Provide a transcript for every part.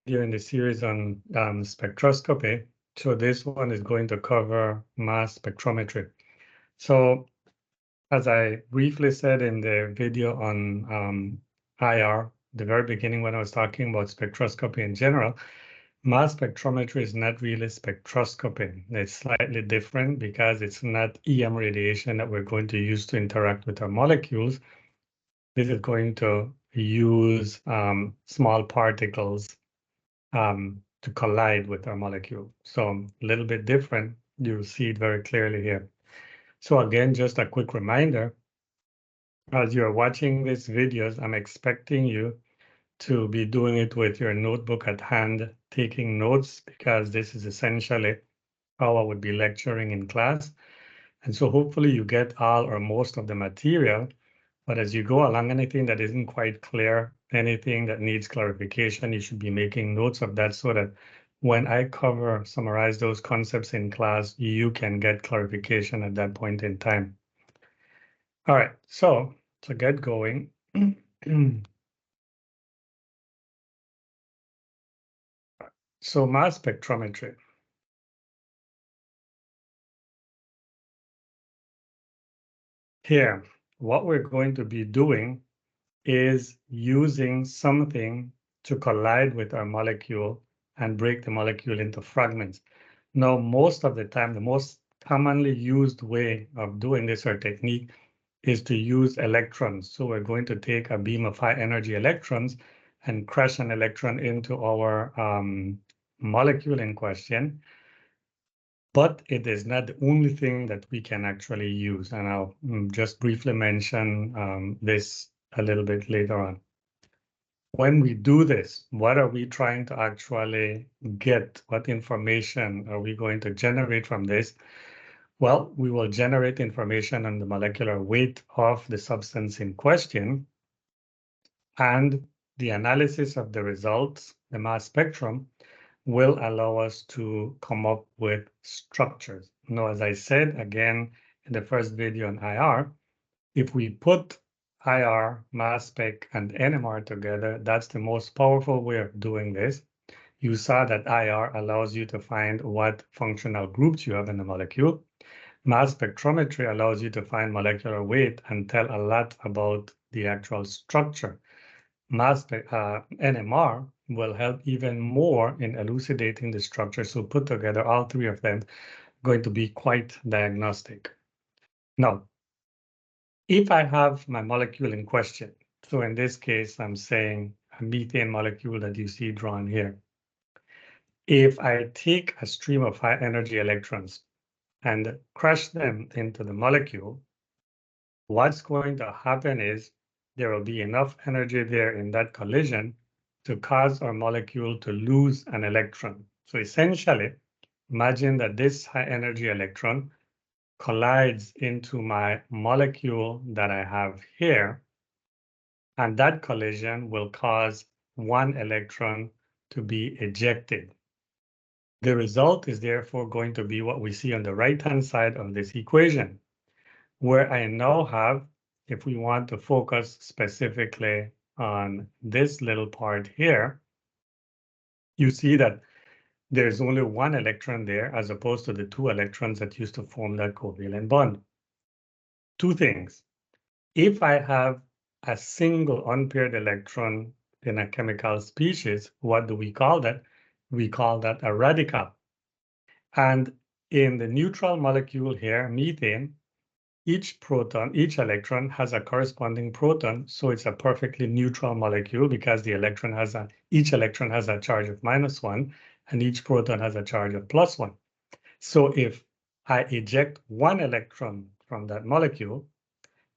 During the series on spectroscopy. So this one is going to cover mass spectrometry. So as I briefly said in the video on IR, the very beginning when I was talking about spectroscopy in general, mass spectrometry is not really spectroscopy. It's slightly different because it's not EM radiation that we're going to use to interact with our molecules. This is going to use small particles to collide with our molecule. So a little bit different. You'll see it very clearly here. So again, just a quick reminder, as you're watching these videos, I'm expecting you to be doing it with your notebook at hand, taking notes, because this is essentially how I would be lecturing in class. And so hopefully you get all or most of the material. But as you go along, anything that isn't quite clear, anything that needs clarification, you should be making notes of that so that when I summarize those concepts in class, you can get clarification at that point in time. All right, so to get going, so mass spectrometry. Here, what we're going to be doing is using something to collide with our molecule and break the molecule into fragments. Now, most of the time, the most commonly used way of doing this or technique is to use electrons. So we're going to take a beam of high energy electrons and crash an electron into our molecule in question. But it is not the only thing that we can actually use. And I'll just briefly mention this a little bit later on. When we do this, what are we trying to actually get? What information are we going to generate from this? Well, we will generate information on the molecular weight of the substance in question, and the analysis of the results, the mass spectrum, will allow us to come up with structures. Now, as I said again in the first video on IR, if we put IR, mass spec, and NMR together, that's the most powerful way of doing this. You saw that IR allows you to find what functional groups you have in the molecule. Mass spectrometry allows you to find molecular weight and tell a lot about the actual structure. NMR will help even more in elucidating the structure. So put together all three of them, going to be quite diagnostic. Now, if I have my molecule in question, so in this case, I'm saying a methane molecule that you see drawn here. If I take a stream of high energy electrons and crush them into the molecule, what's going to happen is there will be enough energy there in that collision to cause our molecule to lose an electron. So essentially, imagine that this high energy electron collides into my molecule that I have here, and that collision will cause one electron to be ejected. The result is therefore going to be what we see on the right-hand side of this equation, where I now have, if we want to focus specifically on this little part here, you see that there's only one electron there as opposed to the two electrons that used to form that covalent bond. Two things. If I have a single unpaired electron in a chemical species, what do we call that? We call that a radical. And in the neutral molecule here, methane, each electron has a corresponding proton, so it's a perfectly neutral molecule because each electron has a charge of -1, and each proton has a charge of +1. So if I eject one electron from that molecule,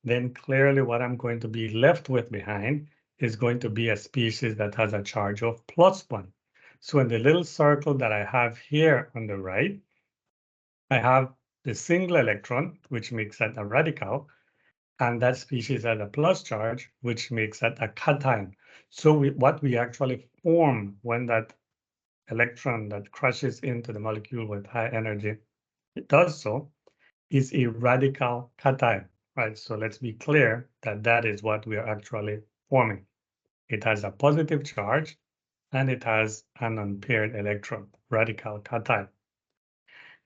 then clearly what I'm going to be left with behind is going to be a species that has a charge of +1. So in the little circle that I have here on the right, I have the single electron, which makes that a radical, and that species has a plus charge, which makes that a cation. So what we actually form when that electron that crashes into the molecule with high energy, it does so, is a radical cation, right? So let's be clear that that is what we are actually forming. It has a positive charge, and it has an unpaired electron, radical cation.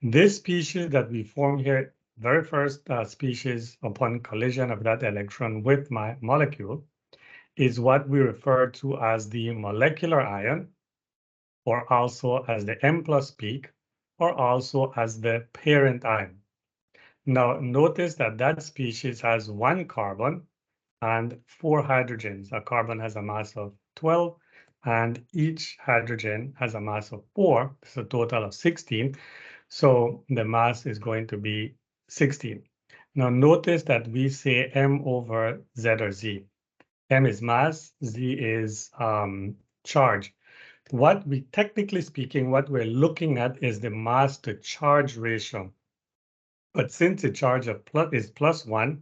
This species that we form here, very first species upon collision of that electron with my molecule, is what we refer to as the molecular ion, or also as the M+ peak, or also as the parent ion. Now, notice that that species has 1 carbon and 4 hydrogens. A carbon has a mass of 12, and each hydrogen has a mass of 4. It's a total of 16. So the mass is going to be 16. Now, notice that we say M over Z or Z. M is mass, Z is charge. What we, technically speaking, what we're looking at is the mass to charge ratio. But since the charge of is +1,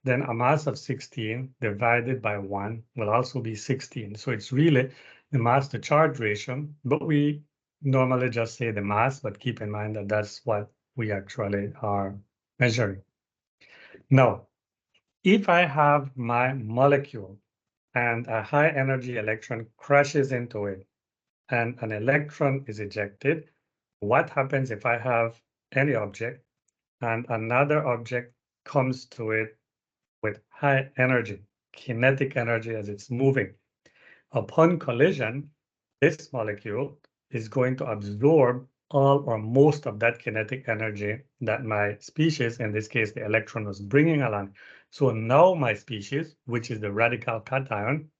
then a mass of 16 divided by 1 will also be 16. So it's really the mass to charge ratio, but we normally just say the mass, but keep in mind that that's what we actually are measuring. Now, if I have my molecule and a high energy electron crashes into it and an electron is ejected, what happens if I have any object and another object comes to it with high energy, kinetic energy as it's moving? Upon collision, this molecule is going to absorb all or most of that kinetic energy that my species, in this case, the electron, was bringing along. So now my species, which is the radical cation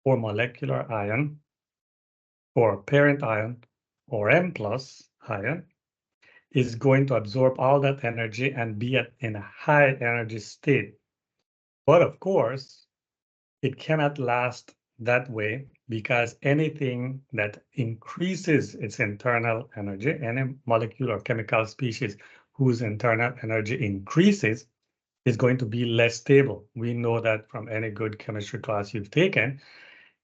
or molecular ion or parent ion or M+ ion, is going to absorb all that energy and be in a high energy state. But of course, it cannot last that way, because anything that increases its internal energy, any molecule or chemical species whose internal energy increases, is going to be less stable. We know that from any good chemistry class you've taken.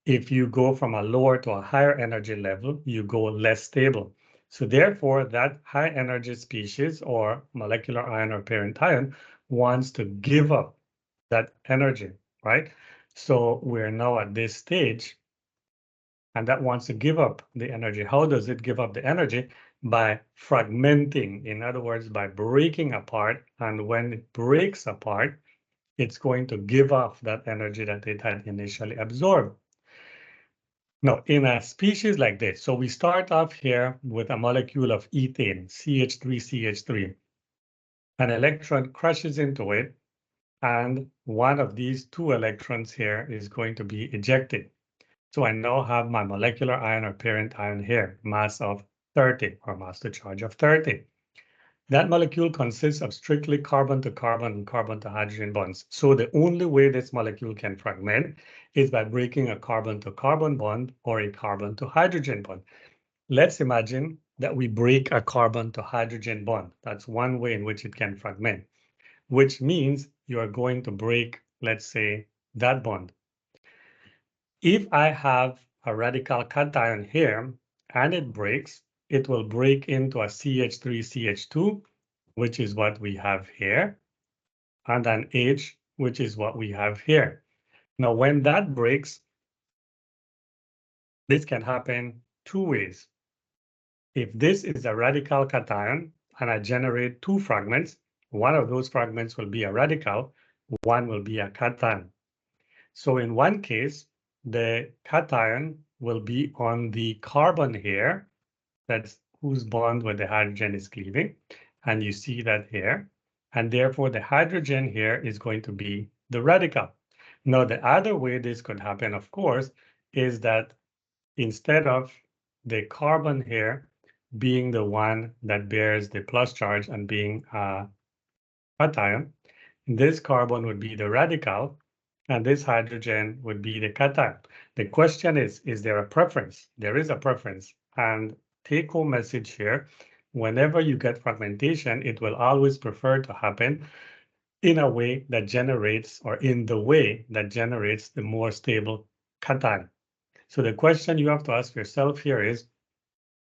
If you go from a lower to a higher energy level, you go less stable. So therefore, that high energy species or molecular ion or parent ion wants to give up that energy, right? So we're now at this stage, and that wants to give up the energy. How does it give up the energy? By fragmenting, in other words, by breaking apart. And when it breaks apart, it's going to give off that energy that it had initially absorbed. Now, in a species like this, so we start off here with a molecule of ethane, CH3CH3. An electron crashes into it, and one of these 2 electrons here is going to be ejected. So I now have my molecular ion or parent ion here, mass of 30, or mass to charge of 30. That molecule consists of strictly carbon to carbon and carbon to hydrogen bonds. So the only way this molecule can fragment is by breaking a carbon to carbon bond or a carbon to hydrogen bond. Let's imagine that we break a carbon to hydrogen bond. That's one way in which it can fragment, which means you are going to break, let's say, that bond. If I have a radical cation here and it breaks, it will break into a CH3CH2, which is what we have here, and an H, which is what we have here. Now, when that breaks, this can happen 2 ways. If this is a radical cation and I generate 2 fragments, one of those fragments will be a radical, one will be a cation. So in one case, the cation will be on the carbon here, that's whose bond with the hydrogen is cleaving, and you see that here, and therefore the hydrogen here is going to be the radical. Now, the other way this could happen, of course, is that instead of the carbon here being the one that bears the plus charge and being a cation, this carbon would be the radical, and this hydrogen would be the cation. The question is there a preference? There is a preference. And take-home message here, whenever you get fragmentation, it will always prefer to happen in a way that generates, or in the way that generates, the more stable cation. So the question you have to ask yourself here is,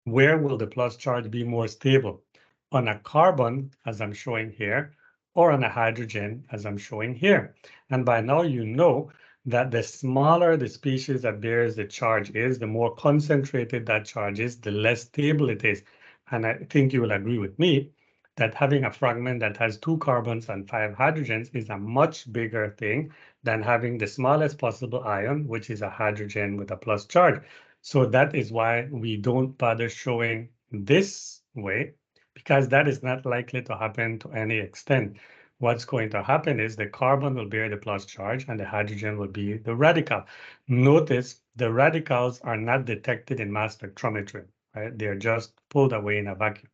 where will the plus charge be more stable? On a carbon, as I'm showing here, or on a hydrogen, as I'm showing here? And by now you know that the smaller the species that bears the charge is, the more concentrated that charge is, the less stable it is. And I think you will agree with me that having a fragment that has 2 carbons and 5 hydrogens is a much bigger thing than having the smallest possible ion, which is a hydrogen with a plus charge. So that is why we don't bother showing this way, because that is not likely to happen to any extent. What's going to happen is the carbon will bear the plus charge and the hydrogen will be the radical. Notice the radicals are not detected in mass spectrometry, right? They're just pulled away in a vacuum.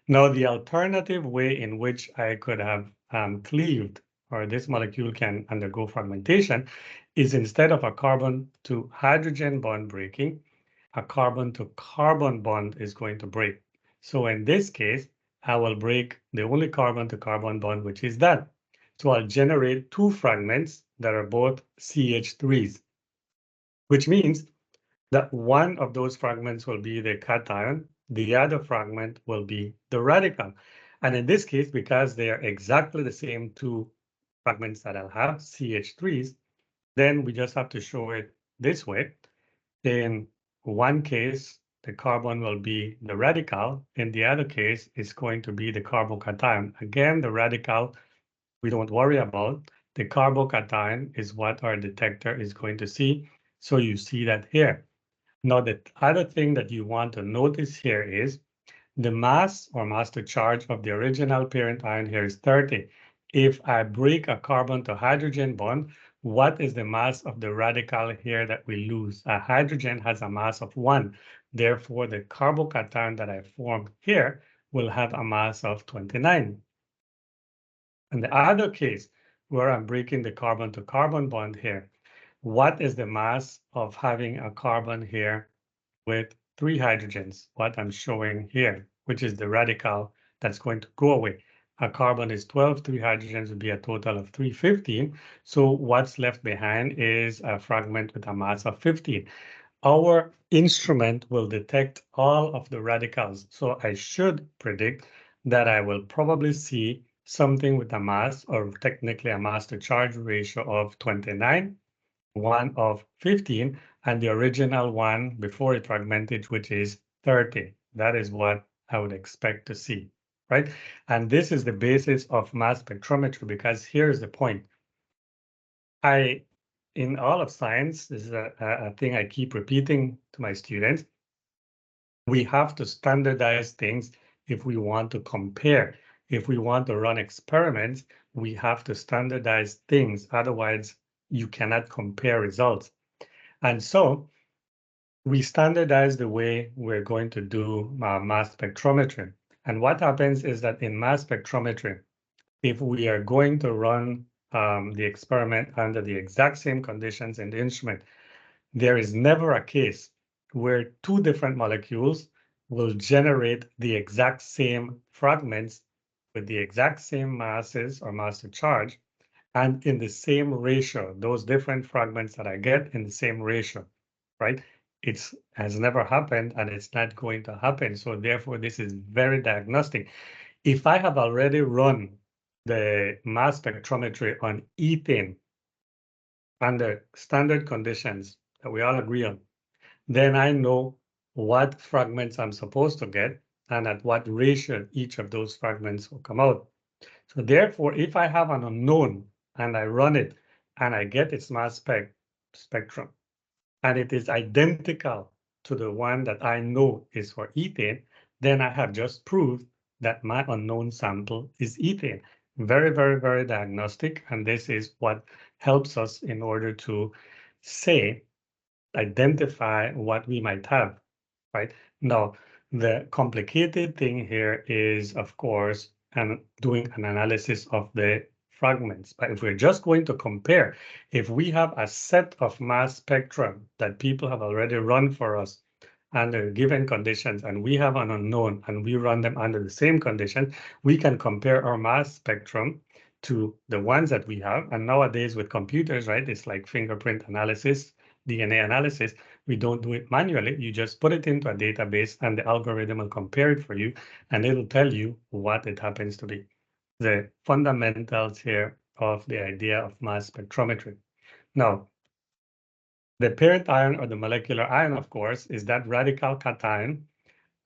Now, the alternative way in which I could have cleaved, or this molecule can undergo fragmentation, is instead of a carbon to hydrogen bond breaking, a carbon to carbon bond is going to break. So in this case, I will break the only carbon to carbon bond, which is that. So I'll generate 2 fragments that are both CH3s, which means that one of those fragments will be the cation, the other fragment will be the radical. And in this case, because they are exactly the same 2 fragments that I'll have, CH3s, then we just have to show it this way. In one case, the carbon will be the radical. In the other case, it's going to be the carbocation. Again, the radical, we don't worry about. The carbocation is what our detector is going to see. So you see that here. Now, the other thing that you want to notice here is the mass or mass to charge of the original parent ion here is 30. If I break a carbon to hydrogen bond, what is the mass of the radical here that we lose? A hydrogen has a mass of 1. Therefore, the carbocation that I formed here will have a mass of 29. In the other case, where I'm breaking the carbon to carbon bond here, what is the mass of having a carbon here with 3 hydrogens, what I'm showing here, which is the radical that's going to go away. A carbon is 12, 3 hydrogens would be a total of 315. So what's left behind is a fragment with a mass of 15. Our instrument will detect all of the radicals. So I should predict that I will probably see something with a mass, or technically a mass to charge ratio of 29, one of 15, and the original one before it fragmented, which is 30. That is what I would expect to see, right? And this is the basis of mass spectrometry, because here's the point. In all of science, this is a thing I keep repeating to my students, we have to standardize things if we want to compare. If we want to run experiments, we have to standardize things. Otherwise, you cannot compare results. And so we standardize the way we're going to do mass spectrometry. And what happens is that in mass spectrometry, if we are going to run the experiment under the exact same conditions in the instrument, there is never a case where 2 different molecules will generate the exact same fragments with the exact same masses or mass to charge, and in the same ratio, those different fragments that I get in the same ratio, right? It has never happened and it's not going to happen. So therefore, this is very diagnostic. If I have already run the mass spectrometry on ethane under standard conditions that we all agree on, then I know what fragments I'm supposed to get and at what ratio each of those fragments will come out. So therefore, if I have an unknown and I run it and I get its mass spectrum, and it is identical to the one that I know is for ethane, then I have just proved that my unknown sample is ethane. Very, very, very diagnostic. And this is what helps us in order to say, identify what we might have, right? Now, the complicated thing here is, of course, doing an analysis of the fragments. But if we're just going to compare, if we have a set of mass spectrum that people have already run for us under given conditions, and we have an unknown, and we run them under the same condition, we can compare our mass spectrum to the ones that we have. And nowadays with computers, right, it's like fingerprint analysis, DNA analysis. We don't do it manually. You just put it into a database and the algorithm will compare it for you and it'll tell you what it happens to be. The fundamentals here of the idea of mass spectrometry. Now, The parent ion or the molecular ion, of course, is that radical cation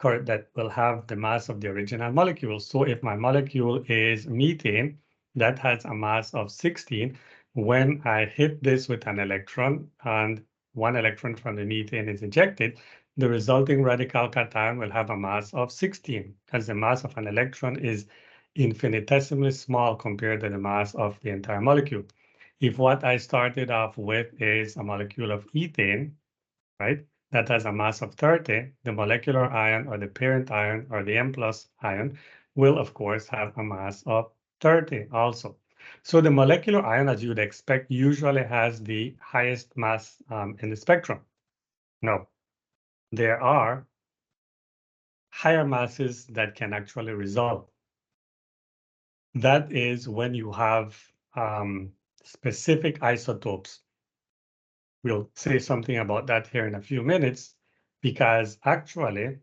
that will have the mass of the original molecule. So if my molecule is methane, that has a mass of 16. When I hit this with an electron and one electron from the methane is ejected, the resulting radical cation will have a mass of 16, as the mass of an electron is infinitesimally small compared to the mass of the entire molecule. If what I started off with is a molecule of ethane, right, that has a mass of 30, the molecular ion or the parent ion or the M plus ion will, of course, have a mass of 30 also. So the molecular ion, as you would expect, usually has the highest mass in the spectrum. No, there are higher masses that can actually result. That is when you have specific isotopes. We'll say something about that here in a few minutes, because actually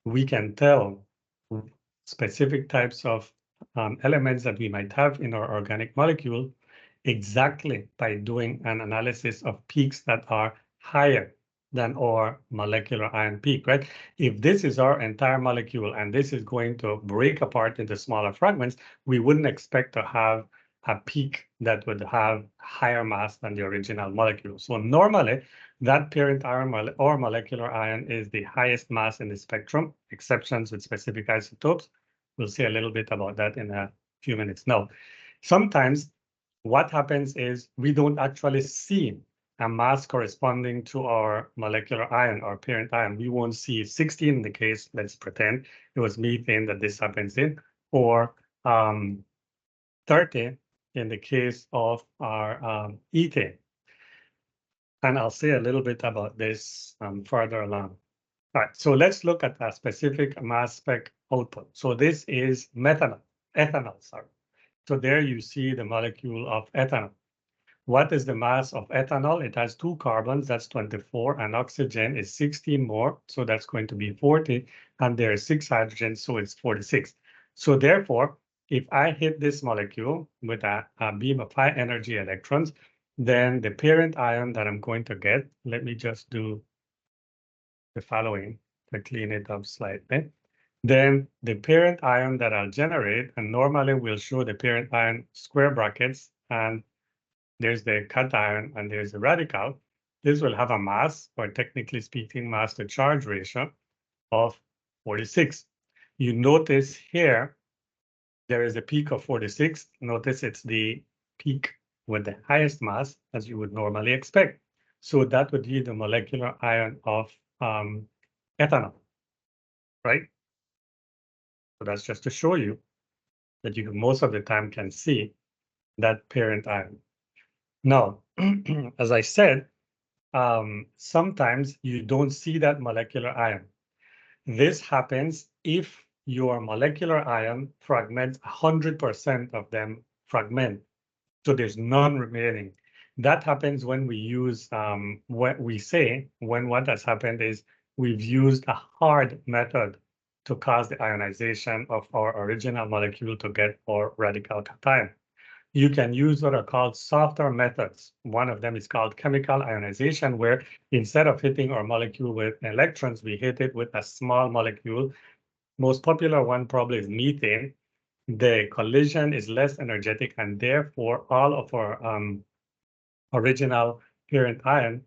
we can tell specific types of elements that we might have in our organic molecule exactly by doing an analysis of peaks that are higher than our molecular ion peak, right? If this is our entire molecule and this is going to break apart into smaller fragments, we wouldn't expect to have a peak that would have higher mass than the original molecule. So normally, that parent ion or molecular ion is the highest mass in the spectrum, exceptions with specific isotopes. We'll see a little bit about that in a few minutes. Now, sometimes what happens is we don't actually see a mass corresponding to our molecular ion or parent ion. We won't see 16 in the case, let's pretend it was methane that this happens in, or 30 in the case of our ethane. And I'll say a little bit about this further along. All right, so let's look at a specific mass spec output. So this is ethanol, sorry. So there you see the molecule of ethanol. What is the mass of ethanol? It has 2 carbons, that's 24, and oxygen is 16 more, so that's going to be 40, and there are 6 hydrogens, so it's 46. So therefore, if I hit this molecule with a beam of high energy electrons, then the parent ion that I'm going to get, let me just do the following to clean it up slightly. Then the parent ion that I'll generate, and normally we'll show the parent ion square brackets, and there's the cation and there's the radical. This will have a mass, or technically speaking, mass to charge ratio of 46. You notice here, there is a peak of 46. Notice it's the peak with the highest mass, as you would normally expect. So that would be the molecular ion of ethanol, right? So that's just to show you that you most of the time can see that parent ion. Now, as I said, sometimes you don't see that molecular ion. This happens if your molecular ion fragments, 100% of them fragment. So there's none remaining. That happens when we use, what we say, when what has happened is we've used a hard method to cause the ionization of our original molecule to get our radical cation. You can use what are called softer methods. One of them is called chemical ionization, where instead of hitting our molecule with electrons, we hit it with a small molecule. Most popular one probably is methane. The collision is less energetic, and therefore all of our original parent ion,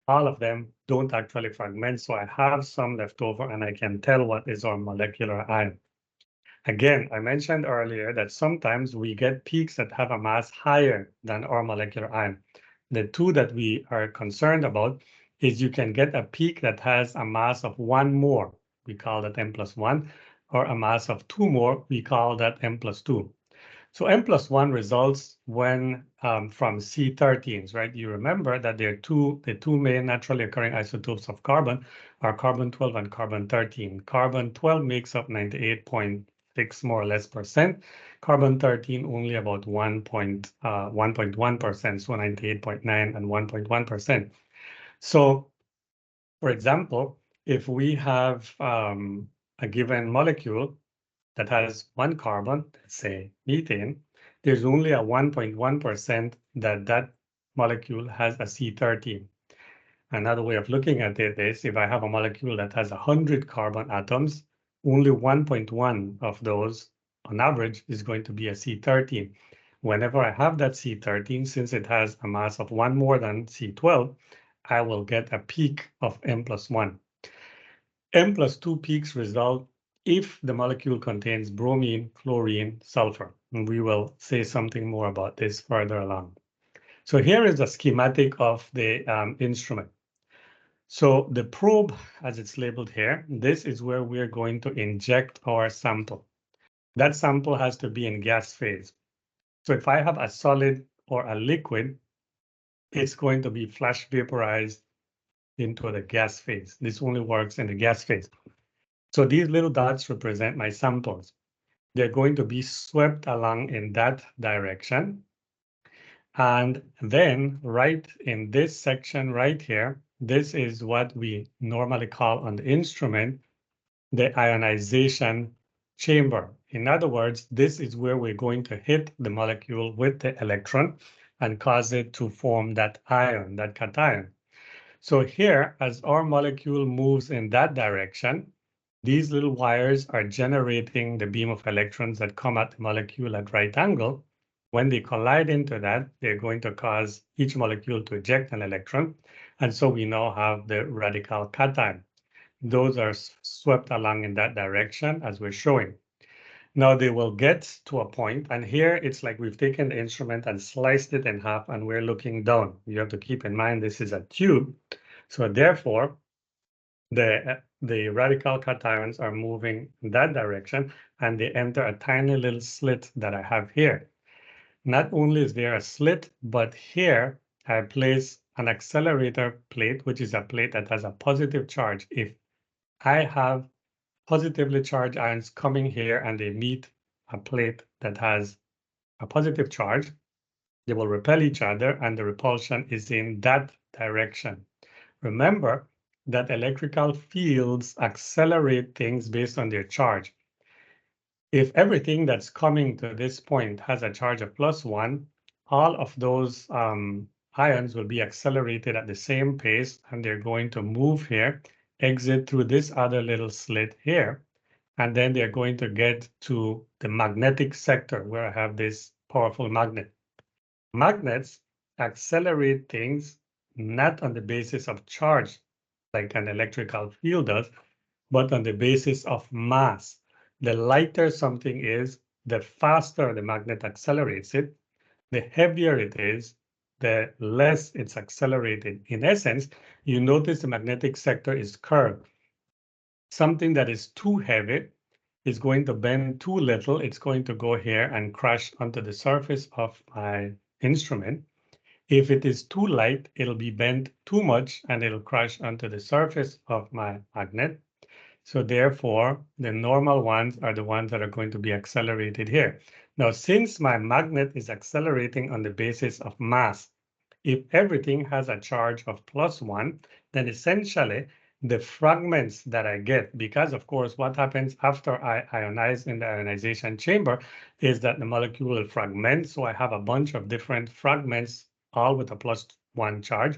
all of them don't actually fragment. So I have some left over, and I can tell what is our molecular ion. Again, I mentioned earlier that sometimes we get peaks that have a mass higher than our molecular ion. The two that we are concerned about is you can get a peak that has a mass of 1 more. We call that M plus 1, or a mass of 2 more. We call that M plus 2. So M plus 1 results when from C13s, right? You remember that the two main naturally occurring isotopes of carbon are carbon-12 and carbon-13. Carbon-12 makes up 98.6 more or less percent. Carbon-13 only about 1.1%, so 98.9 and 1.1%. So, for example, if we have a given molecule that has 1 carbon, let's say methane, there's only a 1.1% that molecule has a C13. Another way of looking at it is if I have a molecule that has 100 carbon atoms, only 1.1 of those on average is going to be a C13. Whenever I have that C13, since it has a mass of 1 more than C12, I will get a peak of M plus 1. M plus 2 peaks result if the molecule contains bromine, chlorine, sulfur. And we will say something more about this further along. So here is a schematic of the instrument. So the probe, as it's labeled here, this is where we're going to inject our sample. That sample has to be in gas phase. So if I have a solid or a liquid, it's going to be flash vaporized into the gas phase. This only works in the gas phase. So these little dots represent my samples. They're going to be swept along in that direction. And then right in this section right here, this is what we normally call on the instrument the ionization chamber. In other words, this is where we're going to hit the molecule with the electron and cause it to form that ion, that cation. So here, as our molecule moves in that direction, these little wires are generating the beam of electrons that come at the molecule at right angle. When they collide into that, they're going to cause each molecule to eject an electron. And so we now have the radical cation. Those are swept along in that direction as we're showing. Now they will get to a point, and here it's like we've taken the instrument and sliced it in half and we're looking down. You have to keep in mind this is a tube. So therefore, the radical cations are moving in that direction and they enter a tiny little slit that I have here. Not only is there a slit, but here I place an accelerator plate, which is a plate that has a positive charge. If I have positively charged ions coming here and they meet a plate that has a positive charge, they will repel each other and the repulsion is in that direction. Remember that electrical fields accelerate things based on their charge. If everything that's coming to this point has a charge of +1, all of those ions will be accelerated at the same pace and they're going to move here, exit through this other little slit here, and then they're going to get to the magnetic sector where I have this powerful magnet. Magnets accelerate things not on the basis of charge, like an electrical field does, but on the basis of mass. The lighter something is, the faster the magnet accelerates it. The heavier it is, the less it's accelerated. In essence, you notice the magnetic sector is curved. Something that is too heavy is going to bend too little. It's going to go here and crash onto the surface of my instrument. If it is too light, it'll be bent too much and it'll crash onto the surface of my magnet. So therefore, the normal ones are the ones that are going to be accelerated here. Now, since my magnet is accelerating on the basis of mass, if everything has a charge of +1, then essentially the fragments that I get, because of course, what happens after I ionize in the ionization chamber is that the molecule will fragment. So I have a bunch of different fragments, all with a +1 charge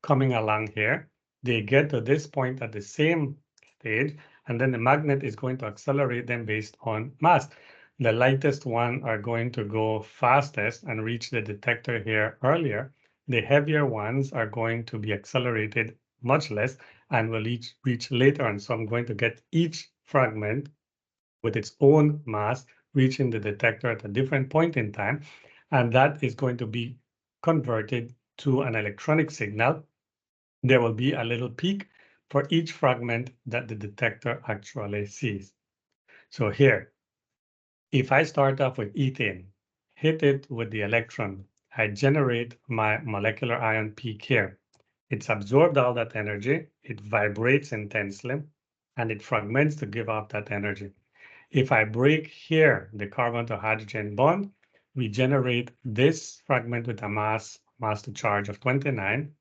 coming along here. They get to this point at the same stage, and then the magnet is going to accelerate them based on mass. The lightest one are going to go fastest and reach the detector here earlier. The heavier ones are going to be accelerated much less and will reach later on. So I'm going to get each fragment with its own mass reaching the detector at a different point in time. And that is going to be converted to an electronic signal. There will be a little peak for each fragment that the detector actually sees. So here, if I start off with ethane, hit it with the electron, I generate my molecular ion peak here. It's absorbed all that energy, it vibrates intensely, and it fragments to give off that energy. If I break here the carbon to hydrogen bond, we generate this fragment with a mass to charge of 29.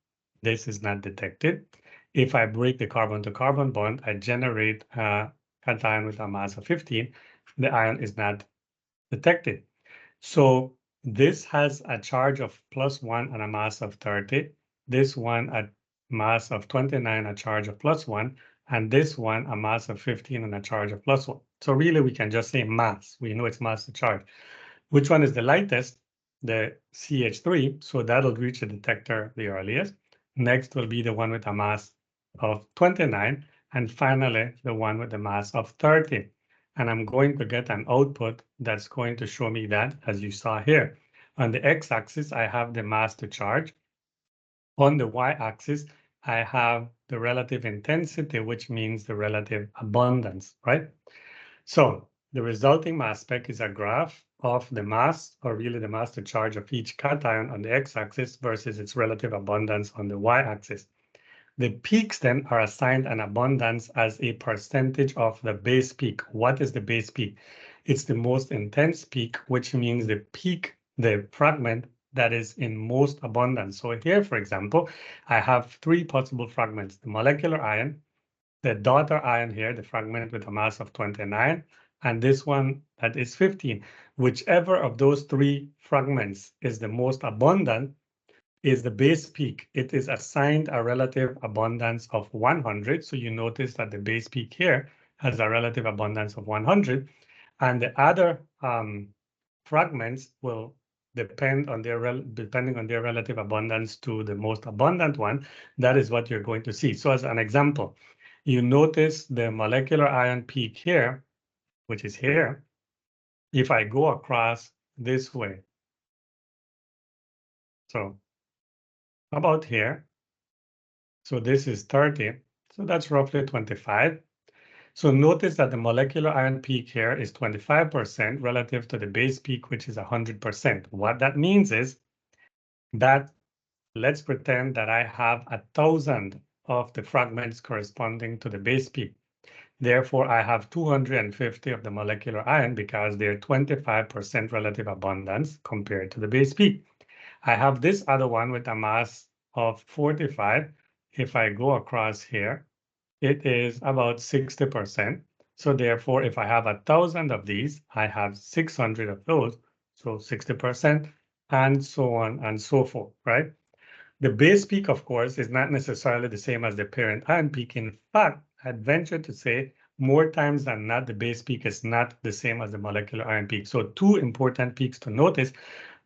This is not detected. If I break the carbon to carbon bond, I generate a cation with a mass of 15. The ion is not detected. So this has a charge of +1 and a mass of 30. This one at mass of 29, a charge of +1, and this one, a mass of 15 and a charge of +1. So really, we can just say mass. We know it's mass to charge. Which one is the lightest? The CH3, so that'll reach the detector the earliest. Next will be the one with a mass of 29, and finally, the one with the mass of 30. And I'm going to get an output that's going to show me that, as you saw here. On the x-axis, I have the mass to charge. On the y-axis, I have the relative intensity, which means the relative abundance, right? So the resulting mass spec is a graph of the mass, or really the mass to charge of each cation on the x-axis versus its relative abundance on the y-axis. The peaks then are assigned an abundance as a percentage of the base peak. What is the base peak? It's the most intense peak, which means the peak, the fragment that is in most abundance. So here, for example, I have three possible fragments: the molecular ion, the daughter ion here, the fragment with a mass of 29, and this one that is 15. Whichever of those three fragments is the most abundant is the base peak. It is assigned a relative abundance of 100. So you notice that the base peak here has a relative abundance of 100. And the other fragments will depending on their relative abundance to the most abundant one. That is what you're going to see. So as an example, you notice the molecular ion peak here, which is here. If I go across this way, so about here, so this is 30, so that's roughly 25. So notice that the molecular ion peak here is 25% relative to the base peak, which is 100%. What that means is that let's pretend that I have 1,000 of the fragments corresponding to the base peak. Therefore, I have 250 of the molecular ion because they're 25% relative abundance compared to the base peak. I have this other one with a mass of 45. If I go across here, it is about 60%. So therefore, if I have 1,000 of these, I have 600 of those, so 60%, and so on and so forth, right? The base peak, of course, is not necessarily the same as the parent ion peak. In fact, I'd venture to say more times than not, the base peak is not the same as the molecular ion peak. So two important peaks to notice: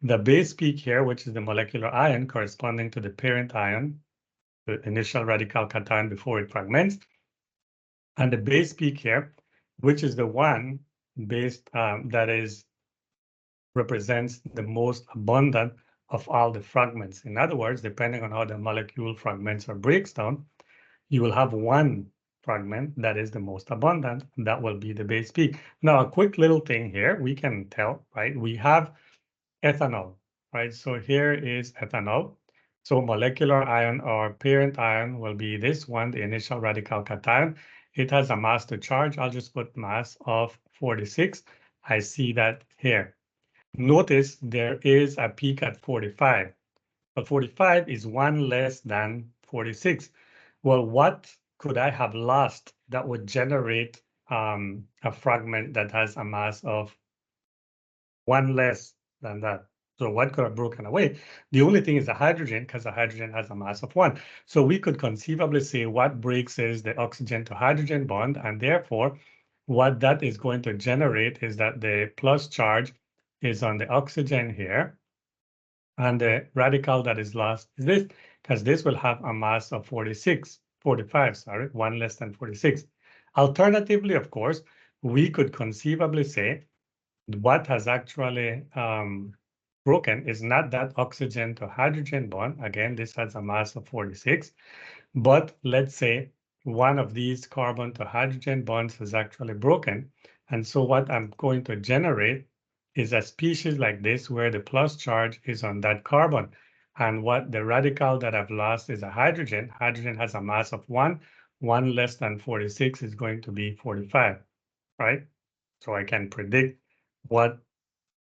the base peak here, which is the molecular ion corresponding to the parent ion, the initial radical cation before it fragments, and the base peak here, which is the one that is represents the most abundant of all the fragments. In other words, depending on how the molecule fragments or breaks down, you will have one fragment that is the most abundant, and that will be the base peak. Now, a quick little thing here, we can tell, right? We have ethanol, right? So here is ethanol. So molecular ion or parent ion will be this one, the initial radical cation. It has a mass to charge. I'll just put mass of 46. I see that here. Notice there is a peak at 45, but 45 is one less than 46. Well, what could I have lost that would generate a fragment that has a mass of one less than that? So what could have broken away? The only thing is the hydrogen, because the hydrogen has a mass of 1. So we could conceivably say what breaks is the oxygen to hydrogen bond, and therefore what that is going to generate is that the plus charge is on the oxygen here, and the radical that is lost is this, because this will have a mass of 45, sorry, one less than 46. Alternatively, of course, we could conceivably say what has actually broken is not that oxygen to hydrogen bond. Again, this has a mass of 46, but let's say one of these carbon to hydrogen bonds is actually broken. And so what I'm going to generate is a species like this where the plus charge is on that carbon. And what the radical that I've lost is a hydrogen. Hydrogen has a mass of 1. 1 less than 46 is going to be 45, right? So I can predict what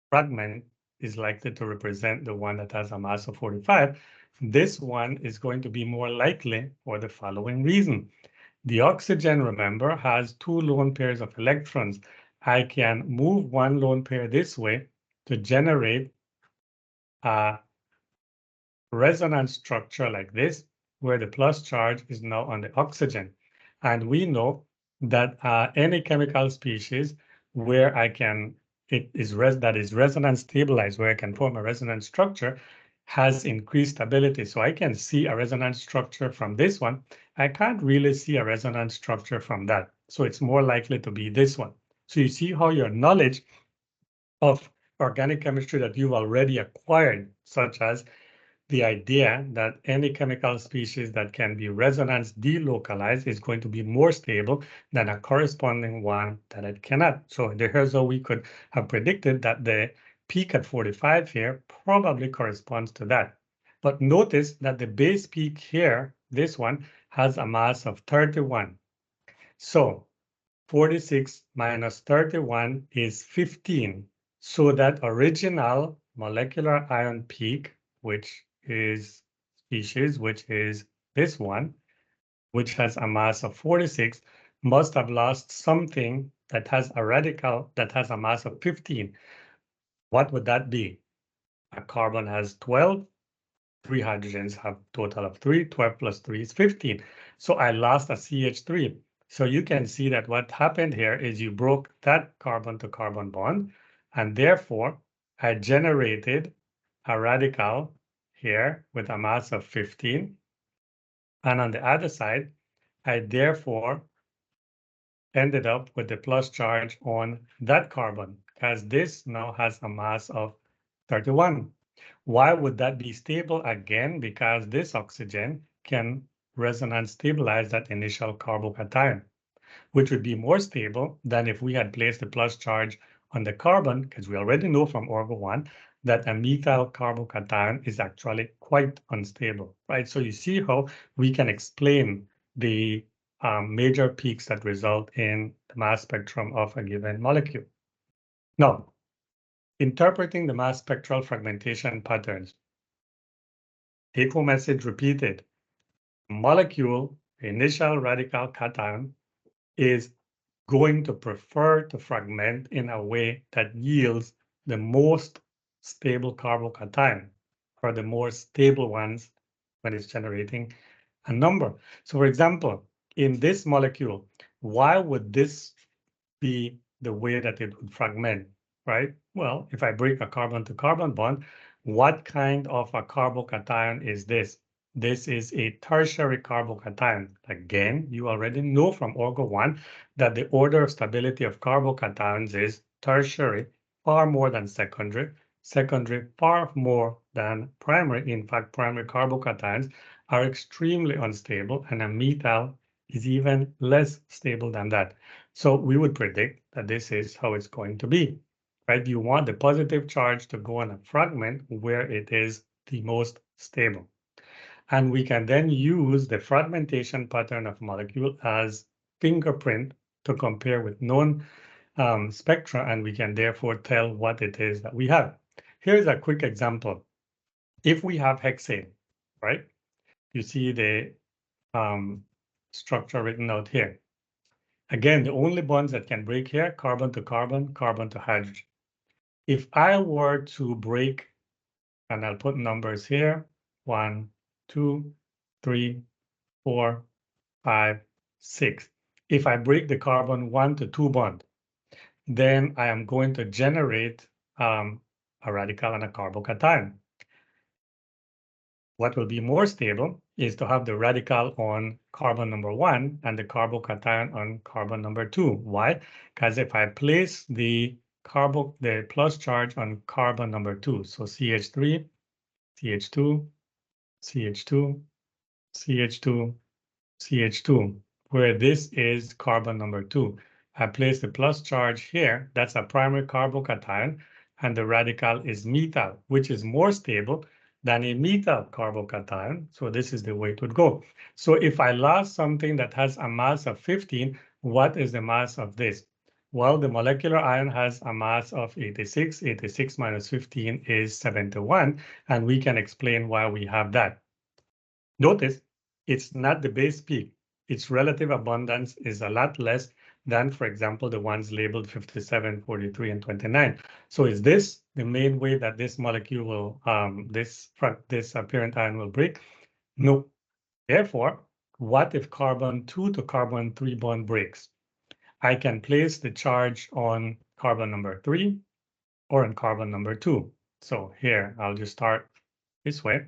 fragment is likely to represent the one that has a mass of 45. This one is going to be more likely for the following reason. The oxygen, remember, has 2 lone pairs of electrons. I can move one lone pair this way to generate a resonance structure like this. where the plus charge is now on the oxygen. And we know that any chemical species where that is resonance stabilized, where I can form a resonance structure, has increased stability. So I can see a resonance structure from this one. I can't really see a resonance structure from that. So it's more likely to be this one. So you see how your knowledge of organic chemistry that you've already acquired, such as the idea that any chemical species that can be resonance delocalized is going to be more stable than a corresponding one that it cannot. So here's how we could have predicted that the peak at 45 here probably corresponds to that. But notice that the base peak here, this one, has a mass of 31. So 46 minus 31 is 15. So that original molecular ion peak, which is species, which is this one, which has a mass of 46, must have lost something that has a radical that has a mass of 15. What would that be? A carbon has 12, 3 hydrogens have total of 3, 12 plus 3 is 15. So I lost a CH3. So you can see that what happened here is you broke that carbon to carbon bond, and therefore I generated a radical here with a mass of 15. And on the other side, I therefore ended up with the plus charge on that carbon, because this now has a mass of 31. Why would that be stable? Again, because this oxygen can resonance stabilize that initial carbocation, which would be more stable than if we had placed the plus charge on the carbon, because we already know from Orgo 1 that a methyl carbocation is actually quite unstable, right? So you see how we can explain the major peaks that result in the mass spectrum of a given molecule. Now, interpreting the mass spectral fragmentation patterns. Take-home message repeated. Molecule, initial radical cation, is going to prefer to fragment in a way that yields the most stable carbocation, or the more stable ones when it's generating a number. So for example, in this molecule, why would this be the way that it would fragment, right? Well, if I break a carbon to carbon bond, what kind of a carbocation is this? This is a tertiary carbocation. Again, you already know from Orgo 1 that the order of stability of carbocations is tertiary, far more than secondary, secondary far more than primary. In fact, primary carbocations are extremely unstable, and a methyl is even less stable than that. So we would predict that this is how it's going to be, right? You want the positive charge to go on a fragment where it is the most stable. And we can then use the fragmentation pattern of molecule as fingerprint to compare with known spectra, and we can therefore tell what it is that we have. Here's a quick example. If we have hexane, right? You see the structure written out here. Again, the only bonds that can break here, carbon to carbon, carbon to hydrogen. If I were to break, and I'll put numbers here, 1, 2, 3, 4, 5, 6. If I break the carbon 1 to 2 bond, then I am going to generate a radical and a carbocation. What will be more stable is to have the radical on carbon number 1 and the carbocation on carbon number 2. Why? Because if I place the plus charge on carbon number 2, so CH3, CH2, CH2, CH2, CH2, where this is carbon number 2. I place the plus charge here. That's a primary carbocation, and the radical is methyl, which is more stable than a methyl carbocation. So this is the way it would go. So if I lost something that has a mass of 15, what is the mass of this? Well, the molecular ion has a mass of 86. 86 minus 15 is 71, and we can explain why we have that. Notice it's not the base peak. Its relative abundance is a lot less than, for example, the ones labeled 57, 43, and 29. So is this the main way that this molecule will, this parent ion will break? No, Therefore, what if carbon 2 to carbon 3 bond breaks? I can place the charge on carbon number 3 or on carbon number 2. So here, I'll just start this way.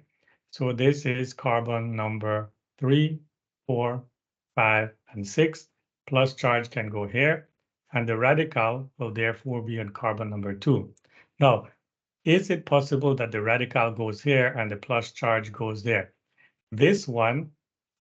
So this is carbon number 3, 4, 5, and 6. Plus charge can go here, and the radical will therefore be on carbon number 2. Now, is it possible that the radical goes here and the plus charge goes there? This one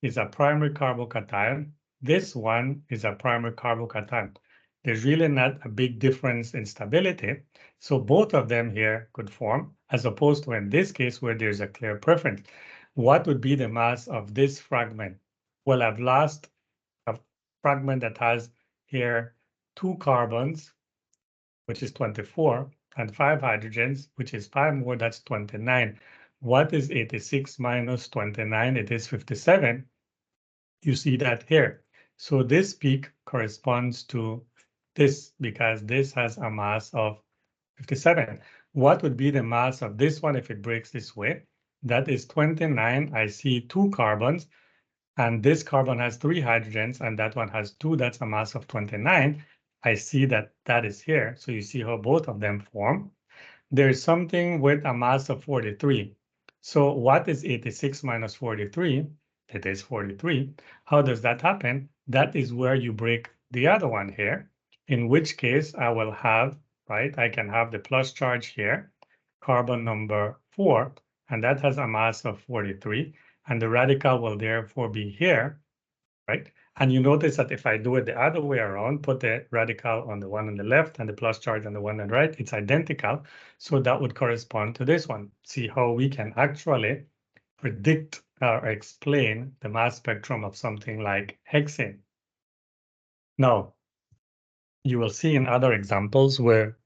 is a primary carbocation. This one is a primary carbocation. There's really not a big difference in stability. So both of them here could form, as opposed to in this case where there's a clear preference. What would be the mass of this fragment? Well, I've lost a fragment that has here 2 carbons, which is 24, and 5 hydrogens, which is 5 more, that's 29. What is 86 minus 29? It is 57. You see that here. So this peak corresponds to this because this has a mass of 57. What would be the mass of this one if it breaks this way? That is 29. I see 2 carbons, and this carbon has 3 hydrogens, and that one has 2. That's a mass of 29. I see that that is here. So you see how both of them form. There's something with a mass of 43. So what is 86 minus 43? It is 43. How does that happen? That is where you break the other one here, in which case I will have, right, I can have the plus charge here, carbon number 4, and that has a mass of 43, and the radical will therefore be here, right? And you notice that if I do it the other way around, put the radical on the one on the left and the plus charge on the one on the right, it's identical. So that would correspond to this one. See how we can actually predict or explain the mass spectrum of something like hexane. Now, you will see in other examples where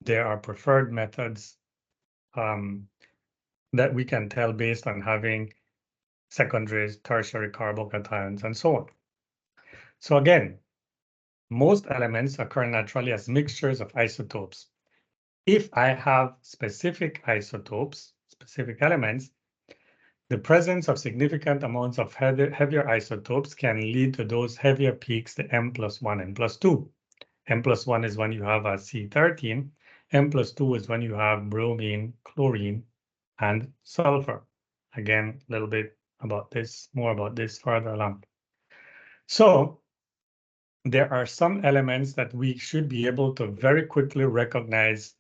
there are preferred methods that we can tell based on having secondaries, tertiary carbocations, and so on. So again, most elements occur naturally as mixtures of isotopes. If I have specific isotopes, specific elements, the presence of significant amounts of heavier isotopes can lead to those heavier peaks, the M plus 1, M plus 2. M plus 1 is when you have a C13. M plus 2 is when you have bromine, chlorine, and sulfur. Again, a little bit about this, more about this further along. So there are some elements that we should be able to very quickly recognize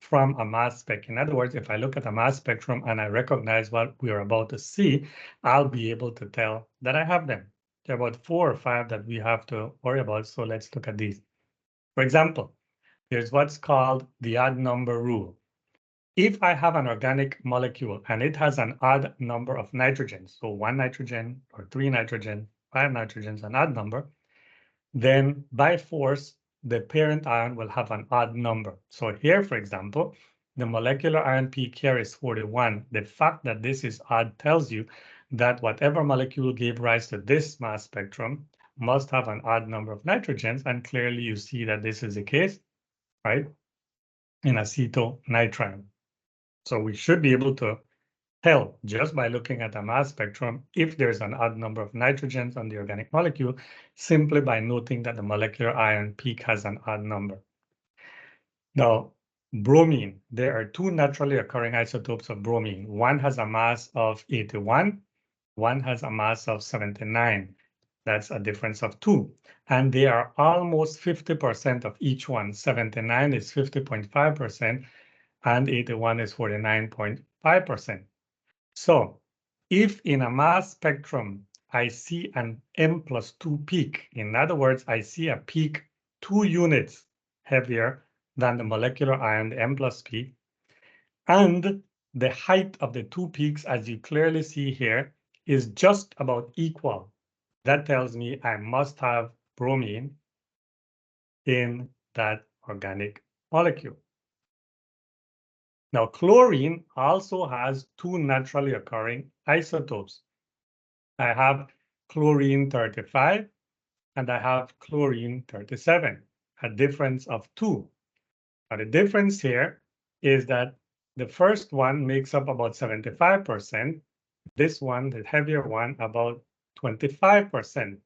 from a mass spec. In other words, if I look at a mass spectrum and I recognize what we are about to see, I'll be able to tell that I have them. There are about 4 or 5 that we have to worry about, so let's look at these. For example, there's what's called the odd number rule. If I have an organic molecule and it has an odd number of nitrogens, so 1 nitrogen or 3 nitrogen, 5 nitrogens, an odd number, then by force, the parent ion will have an odd number. So here, for example, the molecular ion peak here is 41. The fact that this is odd tells you that whatever molecule gave rise to this mass spectrum must have an odd number of nitrogens. And clearly you see that this is the case, right, in acetonitrile. So we should be able to tell just by looking at a mass spectrum if there's an odd number of nitrogens on the organic molecule, simply by noting that the molecular ion peak has an odd number. Now, bromine, there are 2 naturally occurring isotopes of bromine. One has a mass of 81, one has a mass of 79. That's a difference of 2. And they are almost 50% of each one. 79 is 50.5%, and 81 is 49.5%. So if in a mass spectrum, I see an M plus 2 peak, in other words, I see a peak 2 units heavier than the molecular ion, the M plus peak, and the height of the 2 peaks, as you clearly see here, is just about equal. That tells me I must have bromine in that organic molecule. Now, chlorine also has 2 naturally occurring isotopes. I have chlorine 35 and I have chlorine 37, a difference of 2. Now, the difference here is that the first one makes up about 75%, This one, the heavier one, about 25%.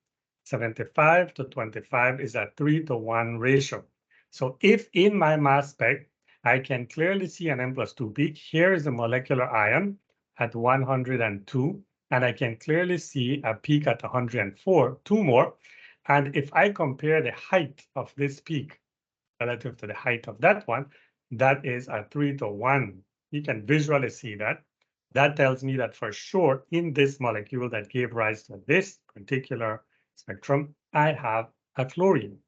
75 to 25 is a 3-to-1 ratio. So if in my mass spec, I can clearly see an M+2 peak, here is the molecular ion at 102, and I can clearly see a peak at 104, two more. And if I compare the height of this peak relative to the height of that one, that is a 3-to-1. You can visually see that. That tells me that for sure in this molecule that gave rise to this particular spectrum, I have a chlorine.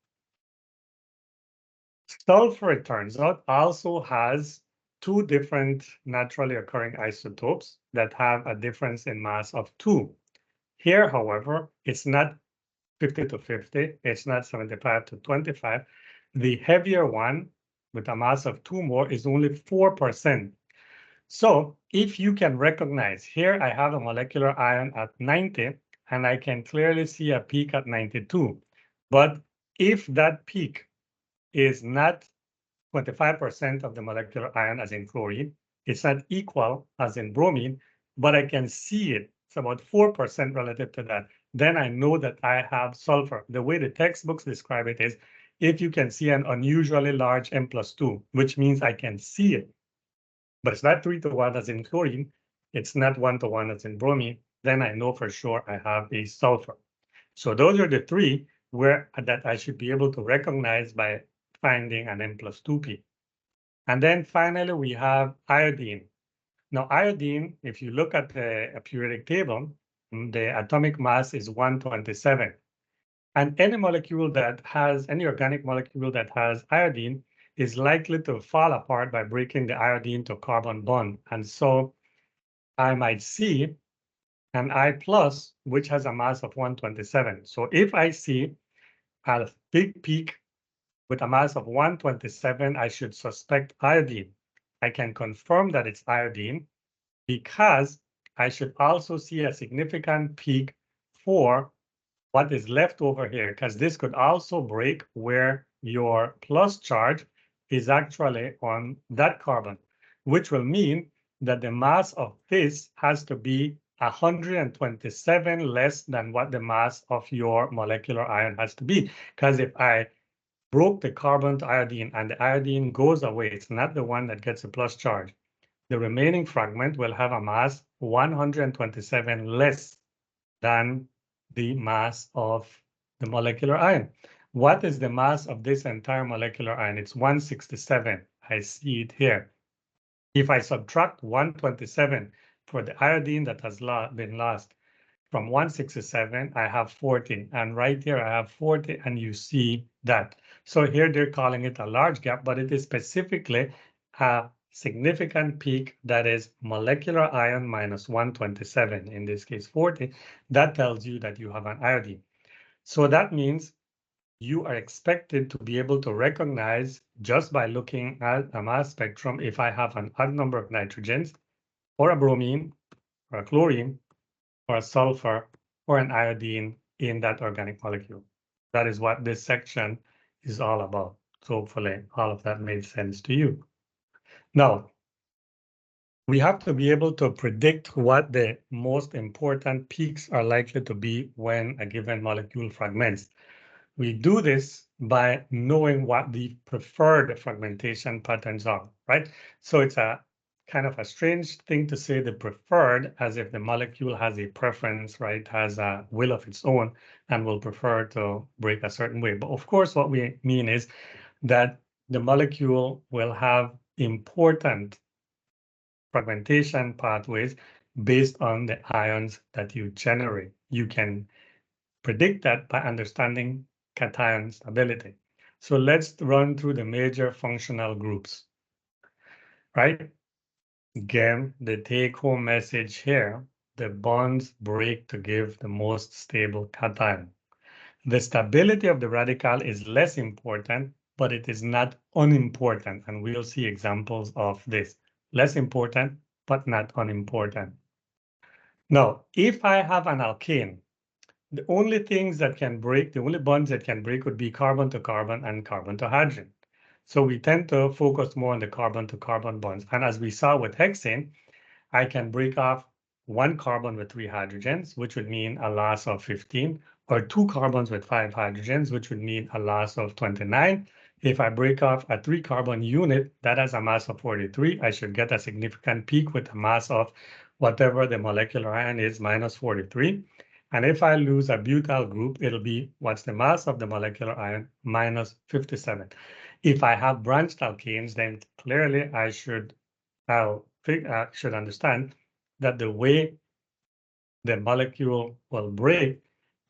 Sulfur, it turns out, also has two different naturally occurring isotopes that have a difference in mass of 2. Here, however, it's not 50 to 50, it's not 75 to 25. The heavier one with a mass of 2 more is only 4%. So if you can recognize, here I have a molecular ion at 90, and I can clearly see a peak at 92. But if that peak is not 25% of the molecular ion as in chlorine, it's not equal as in bromine, but I can see it. It's about 4% relative to that. Then I know that I have sulfur. The way the textbooks describe it is, if you can see an unusually large M+2, which means I can see it, but it's not 3-to-1 as in chlorine, it's not 1-to-1 as in bromine, then I know for sure I have a sulfur. So those are the three that I should be able to recognize by finding an M+2 peak. And then finally, we have iodine. Now, iodine, if you look at the periodic table, the atomic mass is 127. And any molecule that has, any organic molecule that has iodine is likely to fall apart by breaking the iodine to carbon bond. And so I might see an I+, which has a mass of 127. So if I see a big peak with a mass of 127, I should suspect iodine. I can confirm that it's iodine because I should also see a significant peak for what is left over here, because this could also break where your plus charge is actually on that carbon, which will mean that the mass of this has to be 127 less than what the mass of your molecular ion has to be. Because if I broke the carbon to iodine and the iodine goes away, it's not the one that gets a plus charge. The remaining fragment will have a mass 127 less than the mass of the molecular ion. What is the mass of this entire molecular ion? It's 167. I see it here. If I subtract 127 for the iodine that has been lost from 167, I have 40. And right here, I have 40, and you see that. So here they're calling it a large gap, but it is specifically a significant peak that is molecular ion minus 127, in this case 40. That tells you that you have an iodine. So that means you are expected to be able to recognize just by looking at a mass spectrum if I have an odd number of nitrogens, or a bromine, or a chlorine, or a sulfur, or an iodine in that organic molecule. That is what this section is all about. So hopefully all of that made sense to you. Now, we have to be able to predict what the most important peaks are likely to be when a given molecule fragments. We do this by knowing what the preferred fragmentation patterns are, right? So it's a kind of a strange thing to say the preferred, as if the molecule has a preference, right, has a will of its own and will prefer to break a certain way. But of course, what we mean is that the molecule will have important fragmentation pathways based on the ions that you generate. You can predict that by understanding cation stability. So let's run through the major functional groups, right? Again, the take-home message here, the bonds break to give the most stable cation. The stability of the radical is less important, but it is not unimportant, and we'll see examples of this. Less important, but not unimportant. Now, if I have an alkane, the only things that can break, the only bonds that can break would be carbon to carbon and carbon to hydrogen. So we tend to focus more on the carbon to carbon bonds. And as we saw with hexane, I can break off 1 carbon with 3 hydrogens, which would mean a loss of 15, or 2 carbons with 5 hydrogens, which would mean a loss of 29. If I break off a 3 carbon unit that has a mass of 43, I should get a significant peak with a mass of whatever the molecular ion is, minus 43. And if I lose a butyl group, it'll be what's the mass of the molecular ion, minus 57. If I have branched alkanes, then clearly I should understand that the way the molecule will break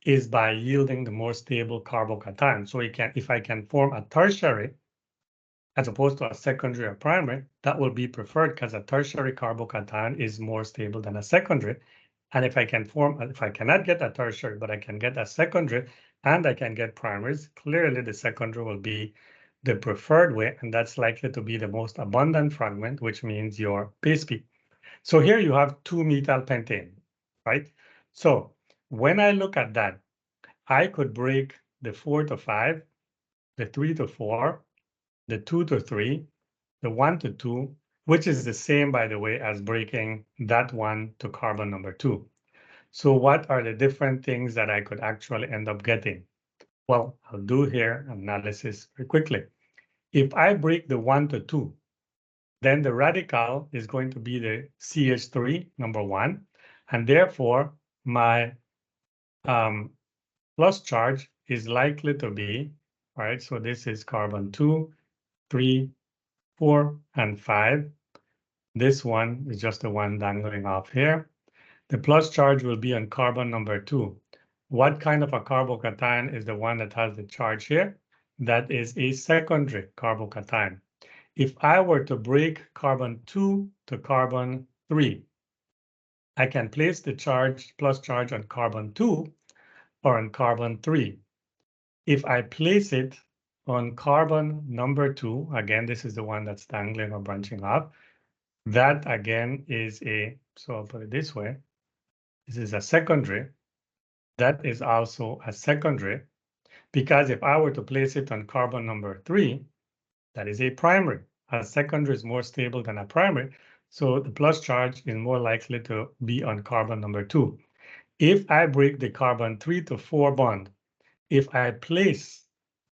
is by yielding the more stable carbocation. So if I can form a tertiary as opposed to a secondary or primary, that will be preferred because a tertiary carbocation is more stable than a secondary. And if I cannot get a tertiary, but I can get a secondary and I can get primaries, clearly the secondary will be the preferred way, and that's likely to be the most abundant fragment, which means your base peak. So here you have 2-methyl pentane, right? So when I look at that, I could break the 4 to 5, the 3 to 4, the 2 to 3, the 1 to 2, which is the same, by the way, as breaking that one to carbon number 2. So what are the different things that I could actually end up getting? Well, I'll do here analysis very quickly. If I break the 1 to 2, then the radical is going to be the CH3, number 1, and therefore my plus charge is likely to be, right? So this is carbon 2, 3, 4, and 5. This one is just the one dangling off here. The plus charge will be on carbon number 2. What kind of a carbocation is the one that has the charge here? That is a secondary carbocation. If I were to break carbon 2 to carbon 3, I can place the plus charge on carbon 2 or on carbon 3. If I place it on carbon number 2, again, this is the one that's dangling or branching off, that again is so I'll put it this way, this is a secondary. That is also a secondary, because if I were to place it on carbon number 3, that is a primary. A secondary is more stable than a primary, so the plus charge is more likely to be on carbon number 2. If I break the carbon 3 to 4 bond, if I place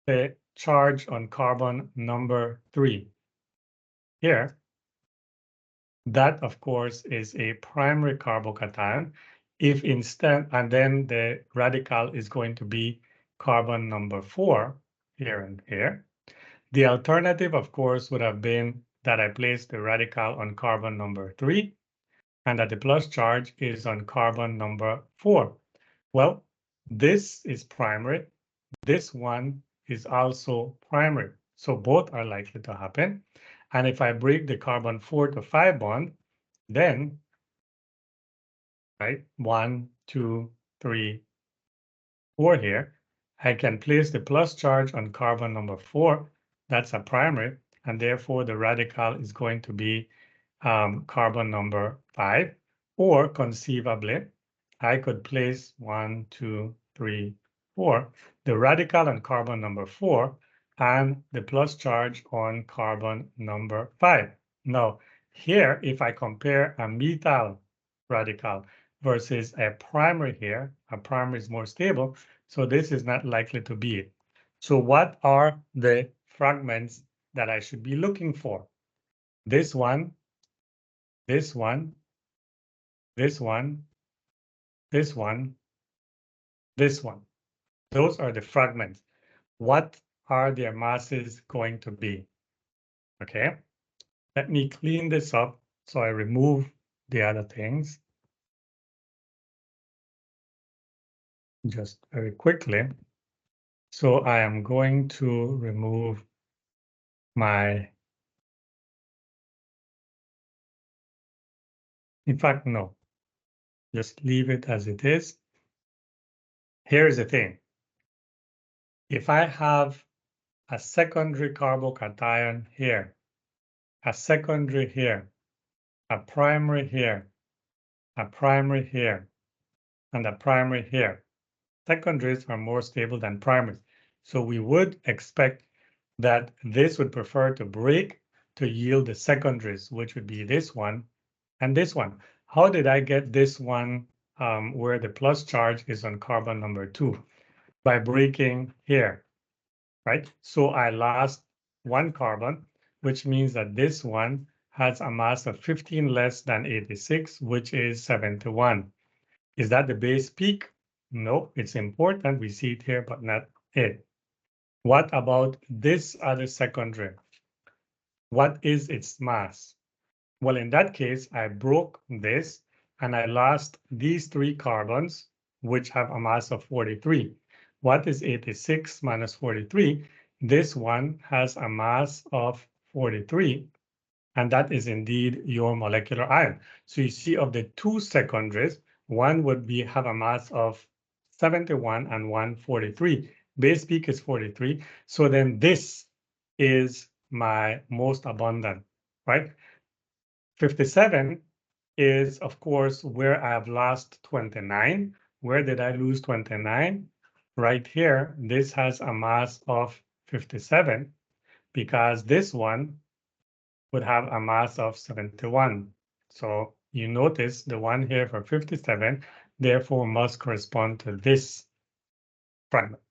the charge on carbon number 3 here, that of course is a primary carbocation. If instead, and then the radical is going to be carbon number 4 here and here. The alternative, of course, would have been that I place the radical on carbon number 3 and that the plus charge is on carbon number 4. Well, this is primary. This one is also primary. So both are likely to happen. And if I break the carbon 4 to 5 bond, then, right, 1, 2, 3, 4 here, I can place the plus charge on carbon number 4. That's a primary, and therefore the radical is going to be carbon number 5. Or conceivably, I could place 1, 2, 3, 4, the radical on carbon number 4, and the plus charge on carbon number 5. Now, here, if I compare a methyl radical versus a primary here, a primary is more stable, so this is not likely to be it. So what are the fragments that I should be looking for? This one, this one, this one, this one, this one. Those are the fragments. What are their masses going to be? Okay, let me clean this up so I remove the other things. Just very quickly. So I am going to remove my, in fact, no, just leave it as it is. Here's the thing. If I have a secondary carbocation here, a secondary here, a primary here, a primary here, and a primary here, secondaries are more stable than primaries. So we would expect that this would prefer to break to yield the secondaries, which would be this one and this one. how did I get this one where the plus charge is on carbon number 2? By breaking here, right? So I lost 1 carbon, which means that this one has a mass of 15 less than 86, which is 71. Is that the base peak? No, it's important. We see it here, but not it. What about this other secondary? What is its mass? Well, in that case, I broke this and I lost these 3 carbons, which have a mass of 43. What is 86 minus 43? This one has a mass of 43, and that is indeed your molecular ion. So you see of the 2 secondaries, one would have a mass of 71 and 143. Base peak is 43. So then this is my most abundant, right? 57 is, of course, where I have lost 29. Where did I lose 29? Right here, this has a mass of 57 because this one would have a mass of 71. So you notice the one here for 57, therefore must correspond to this fragment.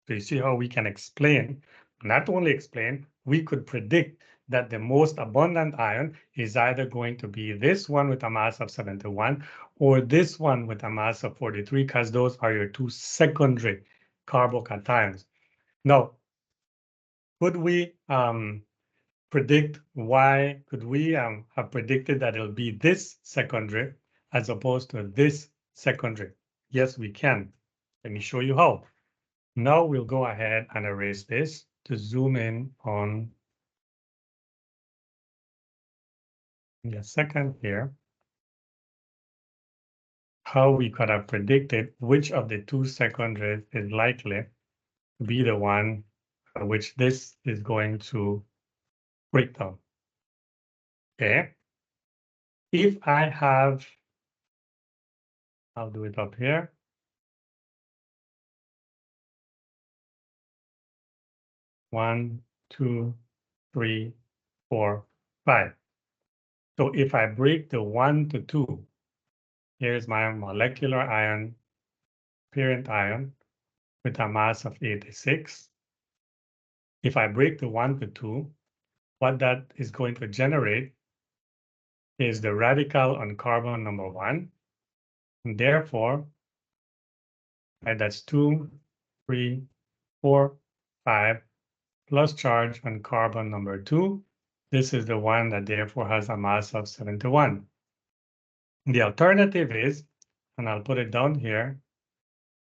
So you see how we can explain, not only explain, we could predict that the most abundant ion is either going to be this one with a mass of 71 or this one with a mass of 43, because those are your 2 secondary carbocations. Now, could we predict why? Could we have predicted that it'll be this secondary as opposed to this secondary? Yes, we can. Let me show you how. Now we'll go ahead and erase this to zoom in on the second here. How we could have predicted which of the 2 secondaries is likely to be the one which this is going to break down. Okay. If I have, I'll do it up here. One, two, 3, 4, 5. So if I break the 1 to 2, here's my molecular ion, parent ion, with a mass of 86. If I break the 1 to 2, what that is going to generate is the radical on carbon number 1. And therefore, that's 2, 3, 4, 5, plus charge on carbon number 2. This is the one that therefore has a mass of 71. The alternative is, and I'll put it down here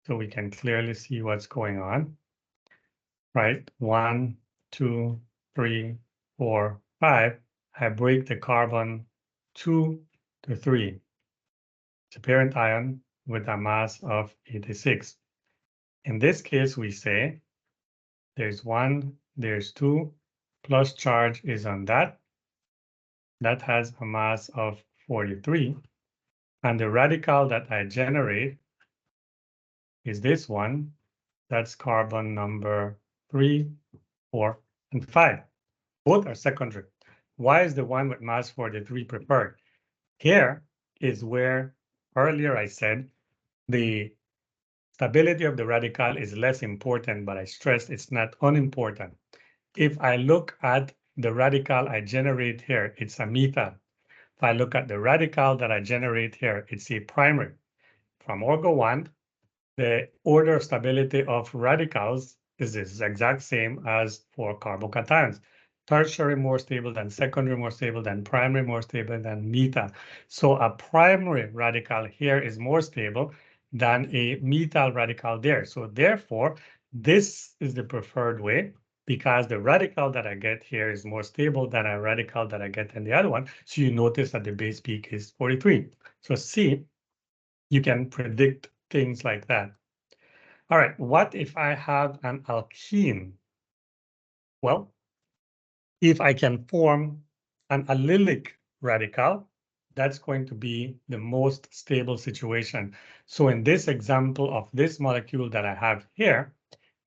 so we can clearly see what's going on, right? 1, 2, 3, 4, 5. I break the carbon 2 to 3. It's a parent ion with a mass of 86. In this case, we say there's 1, there's 2, plus charge is on that. That has a mass of 43. And the radical that I generate is this one. That's carbon number 3, 4, and 5. Both are secondary. Why is the one with mass 43 preferred? Here is where earlier I said the stability of the radical is less important, but I stressed it's not unimportant. If I look at the radical I generate here, it's a methyl. If I look at the radical that I generate here, it's a primary. From orgo 1, the order of stability of radicals is the exact same as for carbocations. Tertiary more stable than secondary, more stable than primary, more stable than methyl. So a primary radical here is more stable than a methyl radical there. So therefore, this is the preferred way because the radical that I get here is more stable than a radical that I get in the other one. So you notice that the base peak is 43. So C, you can predict things like that. All right, what if I have an alkene? Well, if I can form an allylic radical, that's going to be the most stable situation. So in this example of this molecule that I have here,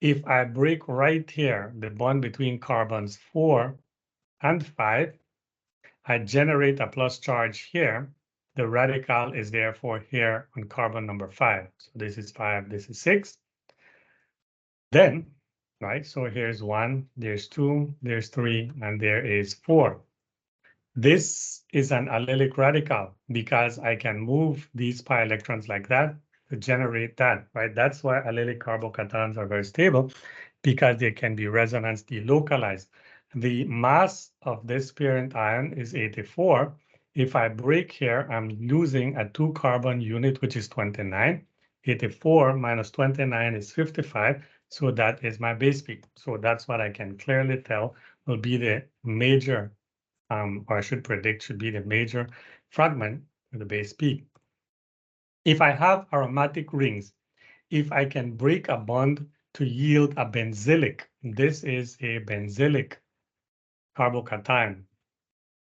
if I break right here, the bond between carbons 4 and 5, I generate a plus charge here. the radical is therefore here on carbon number 5. So this is 5, this is 6. Then, right, so here's 1, there's 2, there's 3, and there is 4. This is an allylic radical because I can move these pi electrons like that to generate that, right? That's why allylic carbocations are very stable, because they can be resonance delocalized. The mass of this parent ion is 84. If I break here, I'm losing a 2-carbon unit, which is 29. 84 minus 29 is 55. So that is my base peak. So that's what I can clearly tell will be the major, or I should predict should be the major fragment of the base peak. If I have aromatic rings, if I can break a bond to yield a benzylic, this is a benzylic carbocation,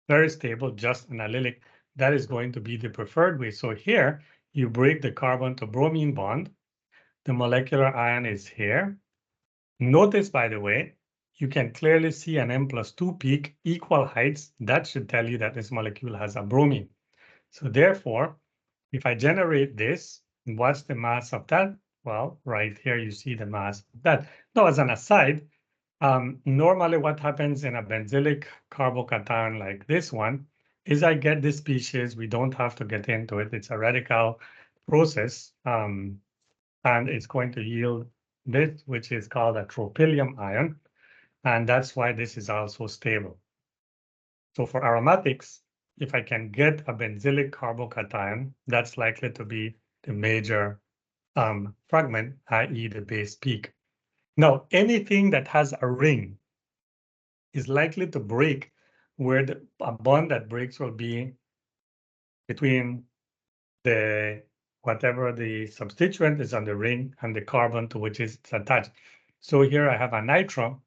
very stable, just an allylic, that is going to be the preferred way. So here, you break the carbon to bromine bond. The molecular ion is here. Notice, by the way, you can clearly see an M+2 peak, equal heights. That should tell you that this molecule has a bromine. So therefore, if I generate this, what's the mass of that? Well, right here, you see the mass of that. Now, as an aside, normally what happens in a benzylic carbocation like this one is I get this species. We don't have to get into it. It's a radical process, and it's going to yield this, which is called a tropylium ion. And that's why this is also stable. So for aromatics, if I can get a benzylic carbocation, that's likely to be the major fragment, i.e. the base peak. Now, anything that has a ring is likely to break where a bond that breaks will be between the whatever the substituent is on the ring and the carbon to which it's attached. So here I have a nitro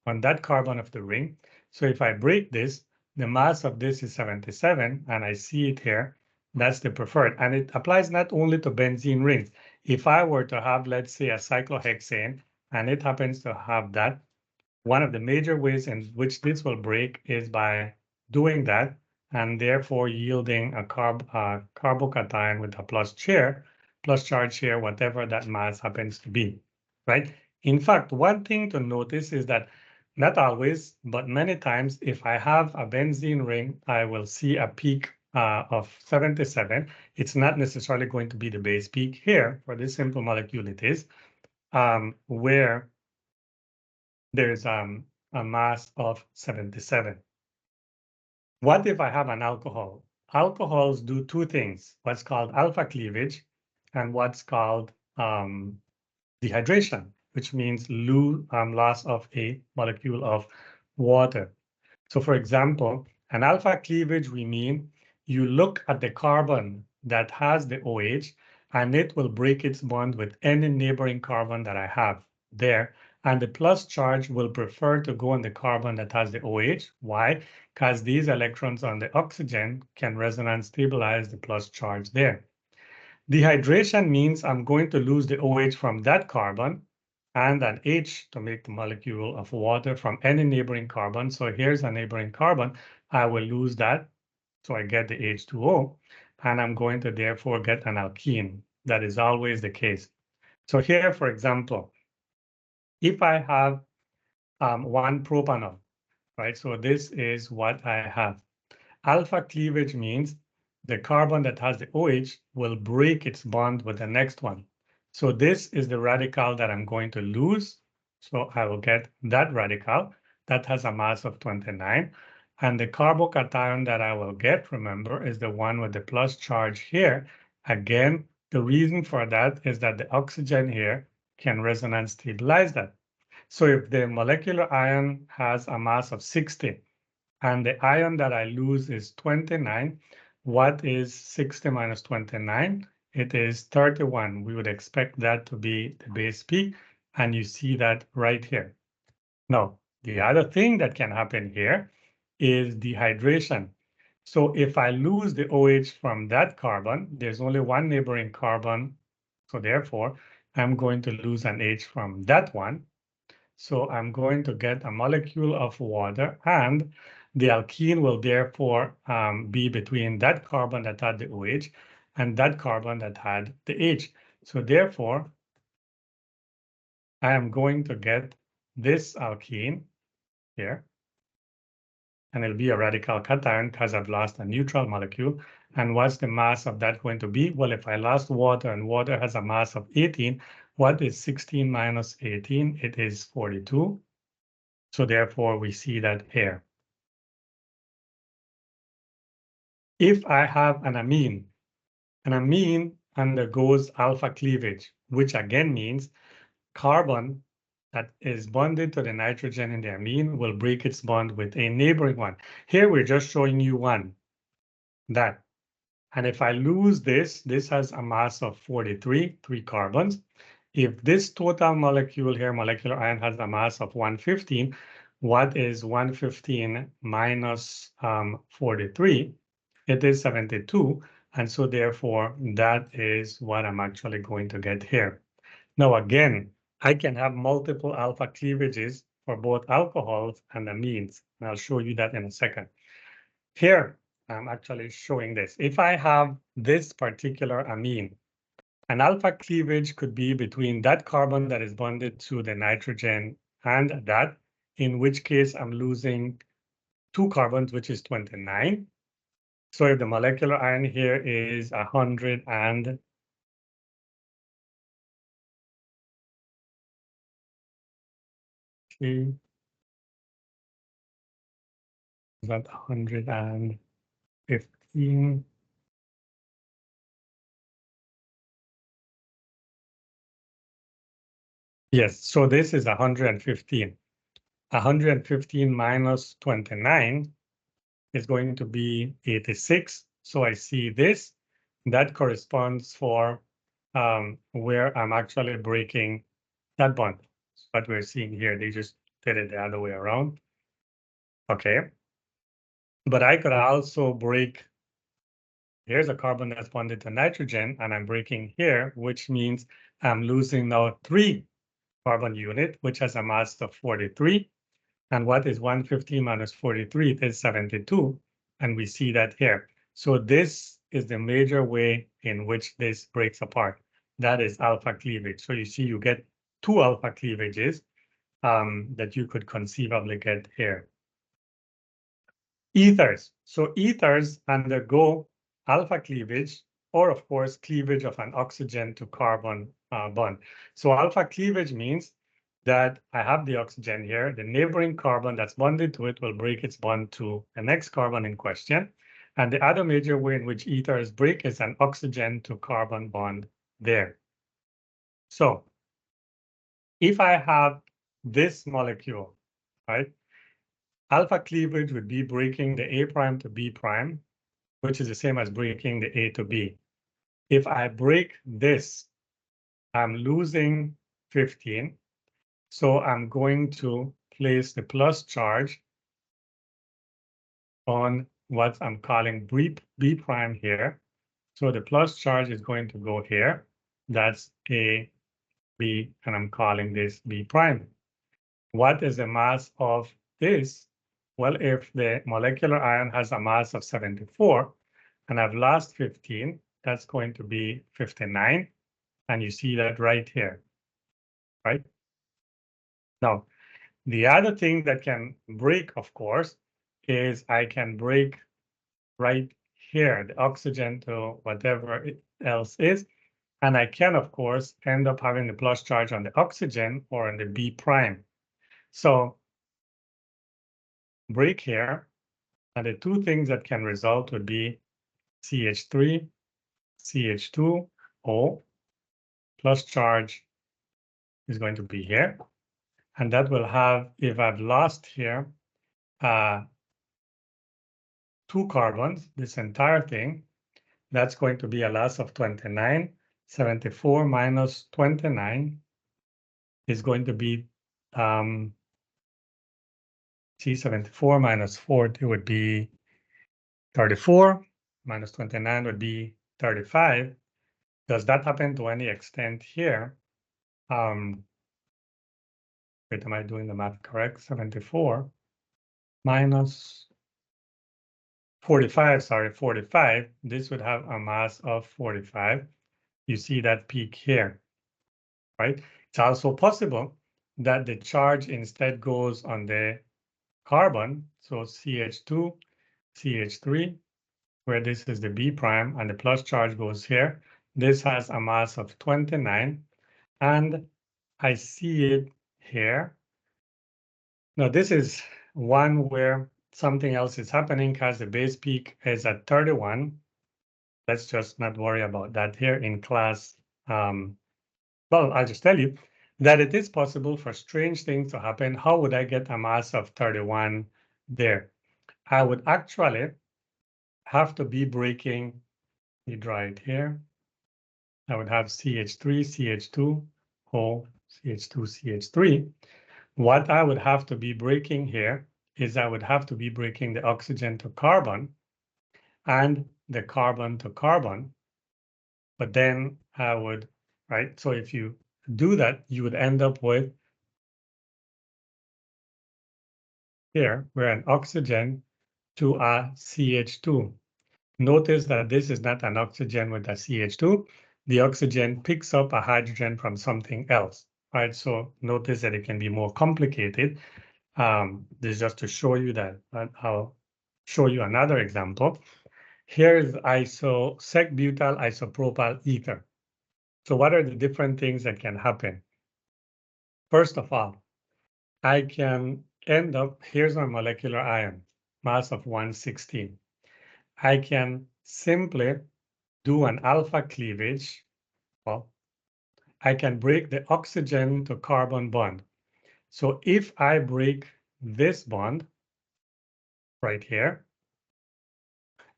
on that carbon of the ring. So if I break this, the mass of this is 77, and I see it here. That's the preferred. And it applies not only to benzene rings. If I were to have, let's say, a cyclohexane, and it happens to have that, one of the major ways in which this will break is by doing that, and therefore yielding a carbocation with a plus charge here, whatever that mass happens to be, right? In fact, one thing to notice is that not always, but many times, if I have a benzene ring, I will see a peak of 77. It's not necessarily going to be the base peak here. For this simple molecule, it is, where there's a mass of 77. What if I have an alcohol? Alcohols do two things, what's called alpha cleavage and what's called dehydration, which means loss of a molecule of water. So for example, an alpha cleavage, we mean you look at the carbon that has the OH, and it will break its bond with any neighboring carbon that I have there. And the plus charge will prefer to go on the carbon that has the OH. Why? Because these electrons on the oxygen can resonance stabilize the plus charge there. Dehydration means I'm going to lose the OH from that carbon and an H to make the molecule of water from any neighboring carbon. So here's a neighboring carbon. I will lose that. So I get the H2O, and I'm going to therefore get an alkene. That is always the case. So here, for example, if I have one propanol, right? So this is what I have. Alpha cleavage means the carbon that has the OH will break its bond with the next one. So this is the radical that I'm going to lose. So I will get that radical that has a mass of 29. And the carbocation that I will get, remember, is the one with the plus charge here. Again, the reason for that is that the oxygen here can resonance stabilize that. So if the molecular ion has a mass of 60, and the ion that I lose is 29. What is 60 minus 29? It is 31. We would expect that to be the base peak, and you see that right here. Now, the other thing that can happen here is dehydration. So if I lose the OH from that carbon, there's only one neighboring carbon. So therefore, I'm going to lose an H from that one. So I'm going to get a molecule of water, and The alkene will therefore be between that carbon that had the OH and that carbon that had the H. So therefore, I am going to get this alkene here, and it'll be a radical cation because I've lost a neutral molecule. And what's the mass of that going to be? Well, if I lost water and water has a mass of 18, what is 16 minus 18? It is 42. So therefore, we see that here. If I have an amine undergoes alpha cleavage, which again means carbon that is bonded to the nitrogen in the amine will break its bond with a neighboring one. Here we're just showing you one, that. And if I lose this, this has a mass of 43, 3 carbons. If this total molecule here, molecular ion, has a mass of 115, what is 115 minus 43? It is 72. And so therefore, that is what I'm actually going to get here. Now, again, I can have multiple alpha cleavages for both alcohols and amines. And I'll show you that in a second. Here, I'm actually showing this. If I have this particular amine, an alpha cleavage could be between that carbon that is bonded to the nitrogen and that, in which case I'm losing 2 carbons, which is 29. So if the molecular ion here is 100 and is that 115? Yes, so this is 115. 115 minus 29 is going to be 86. So I see this. That corresponds for where I'm actually breaking that bond. What we're seeing here, they just did it the other way around. Okay. But I could also break, here's a carbon that's bonded to nitrogen, and I'm breaking here, which means I'm losing now 3 carbon unit, which has a mass of 43. And what is 115 minus 43? It is 72. And we see that here. So this is the major way in which this breaks apart. That is alpha cleavage. So you see you get 2 alpha cleavages that you could conceivably get here. Ethers. So ethers undergo alpha cleavage, or of course, cleavage of an oxygen to carbon bond. So alpha cleavage means that I have the oxygen here. The neighboring carbon that's bonded to it will break its bond to the next carbon in question. And the other major way in which ethers break is an oxygen to carbon bond there. So if I have this molecule, right, alpha cleavage would be breaking the A prime to B prime, which is the same as breaking the A to B. If I break this, I'm losing 15. So I'm going to place the plus charge on what I'm calling B prime here. So the plus charge is going to go here. That's A, B, and I'm calling this B prime. What is the mass of this? Well, if the molecular ion has a mass of 74 and I've lost 15, that's going to be 59. And you see that right here, right? Now, the other thing that can break, of course, is I can break right here, the oxygen to whatever it else is. And I can, of course, end up having the plus charge on the oxygen or on the B prime. So break here, and the two things that can result would be CH3, CH2O, plus charge is going to be here. And that will have, if I've lost here, 2 carbons, this entire thing, that's going to be a loss of 29. 74 minus 29 is going to be, see, 74 minus 40 would be 34, minus 29 would be 35. Does that happen to any extent here? Wait, am I doing the math correct? 74 minus 45, sorry, 45, this would have a mass of 45. You see that peak here, right? It's also possible that the charge instead goes on the carbon, so CH2, CH3, where this is the B prime, and the plus charge goes here. This has a mass of 29, and I see it here. Now, this is one where something else is happening because the base peak is at 31. Let's just not worry about that here in class. Well, I'll just tell you that it is possible for strange things to happen. How would I get a mass of 31 there? I would actually have to be breaking, let me draw it here. I would have CH3, CH2, O, CH2, CH3. What I would have to be breaking here is I would have to be breaking the oxygen to carbon and the carbon to carbon. But then I would, right? So if you do that, you would end up with here, where an oxygen to a CH2. Notice that this is not an oxygen with a CH2. The oxygen picks up a hydrogen from something else, right? So notice that it can be more complicated. This is just to show you that. I'll show you another example. Here is sec-butyl isopropyl ether. So what are the different things that can happen? First of all, I can end up, here's my molecular ion, mass of 116. I can simply do an alpha cleavage. Well, I can break the oxygen to carbon bond. So if I break this bond right here,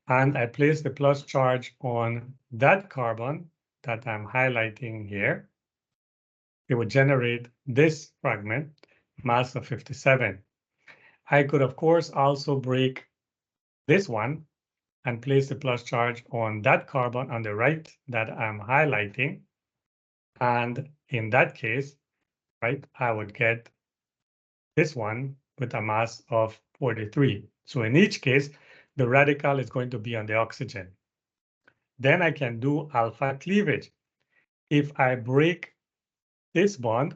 and I place the plus charge on that carbon that I'm highlighting here, it would generate this fragment, mass of 57. I could, of course, also break this one and place the plus charge on that carbon on the right that I'm highlighting. And in that case, right, I would get this one with a mass of 43. So in each case, the radical is going to be on the oxygen. Then I can do alpha cleavage. If I break this bond,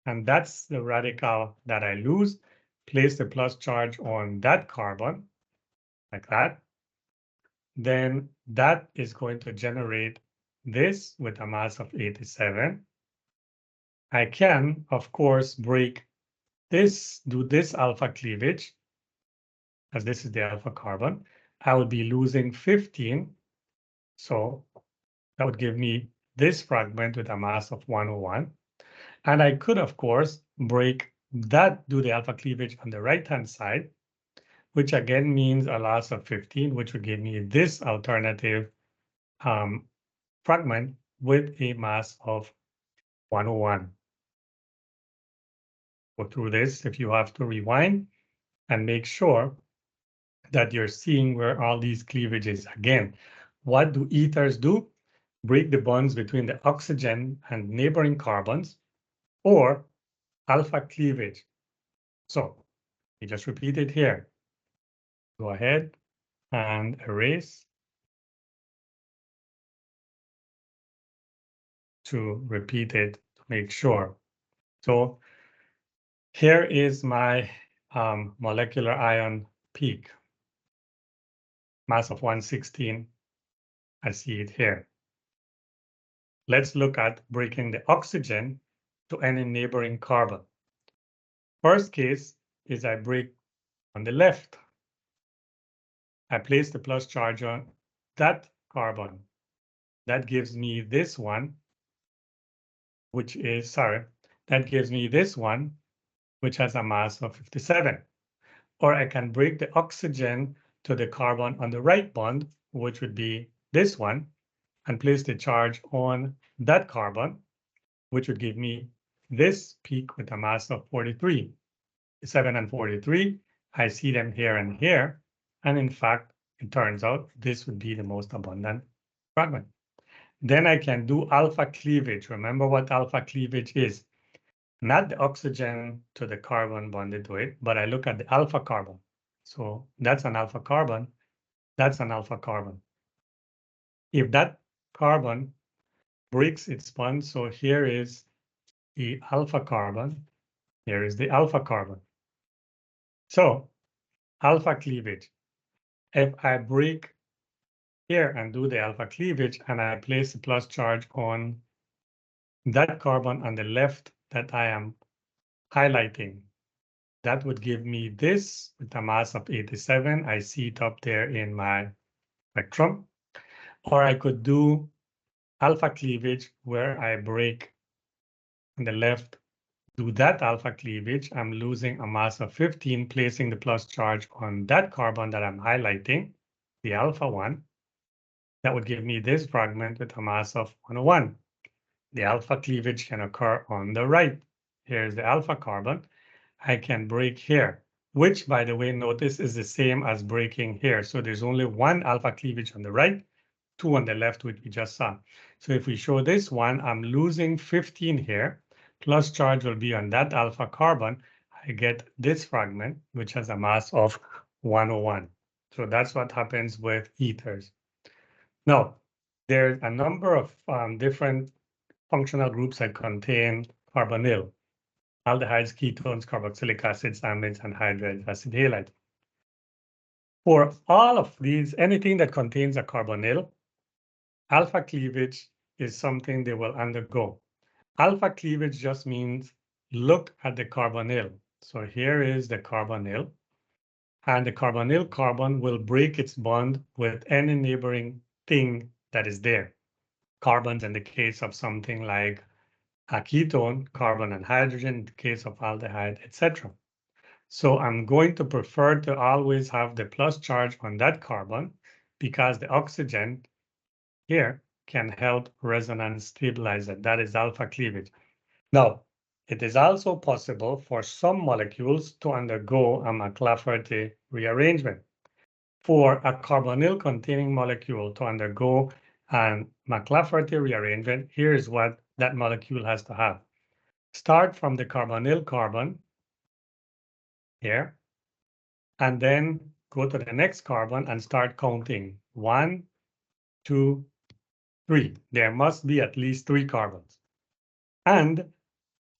and that's the radical that I lose, place the plus charge on that carbon, like that, then that is going to generate this with a mass of 87. I can, of course, break this, do this alpha cleavage, as this is the alpha carbon. I would be losing 15. So that would give me this fragment with a mass of 101. And I could, of course, break that, do the alpha cleavage on the right-hand side, which again means a loss of 15, which would give me this alternative fragment with a mass of 101. Go through this if you have to rewind and make sure that you're seeing where all these cleavages. Again, what do ethers do? Break the bonds between the oxygen and neighboring carbons, or alpha cleavage. So we just repeat it here. Go ahead and erase to repeat it to make sure. So here is my molecular ion peak, mass of 116. I see it here. Let's look at breaking the oxygen to any neighboring carbon. First case is I break on the left. I place the plus charge on that carbon. That gives me this one, which is, sorry, that gives me this one, which has a mass of 57. Or I can break the oxygen to the carbon on the right bond, which would be this one, and place the charge on that carbon, which would give me this peak with a mass of 43. 7 and 43, I see them here and here. And in fact, it turns out this would be the most abundant fragment. Then I can do alpha cleavage. Remember what alpha cleavage is. Not the oxygen to the carbon bonded to it, but I look at the alpha carbon. So that's an alpha carbon. That's an alpha carbon. If that carbon breaks its bond, so here is the alpha carbon, here is the alpha carbon. So alpha cleavage. If I break here and do the alpha cleavage and I place a plus charge on that carbon on the left that I am highlighting, that would give me this with a mass of 87. I see it up there in my spectrum. Or I could do alpha cleavage where I break on the left, do that alpha cleavage. I'm losing a mass of 15, placing the plus charge on that carbon that I'm highlighting, the alpha one. That would give me this fragment with a mass of 101. The alpha cleavage can occur on the right. Here's the alpha carbon. I can break here, which, by the way, notice is the same as breaking here. So there's only one alpha cleavage on the right, 2 on the left, which we just saw. So if we show this one, I'm losing 15 here. Plus charge will be on that alpha carbon. I get this fragment, which has a mass of 101. So that's what happens with ethers. Now, there's a number of different functional groups that contain carbonyl: aldehydes, ketones, carboxylic acids, amides, and hydride acid halide. For all of these, anything that contains a carbonyl, alpha cleavage is something they will undergo. Alpha cleavage just means look at the carbonyl. So here is the carbonyl, and the carbonyl carbon will break its bond with any neighboring thing that is there. Carbons in the case of something like a ketone, carbon and hydrogen in the case of aldehyde, etc. So I'm going to prefer to always have the plus charge on that carbon because the oxygen here can help resonance stabilize it. That is alpha cleavage. Now, it is also possible for some molecules to undergo a McLafferty rearrangement. For a carbonyl containing molecule to undergo an McLafferty rearrangement, here is what that molecule has to have. Start from the carbonyl carbon here, and then go to the next carbon and start counting. 1, 2, 3. There must be at least 3 carbons. And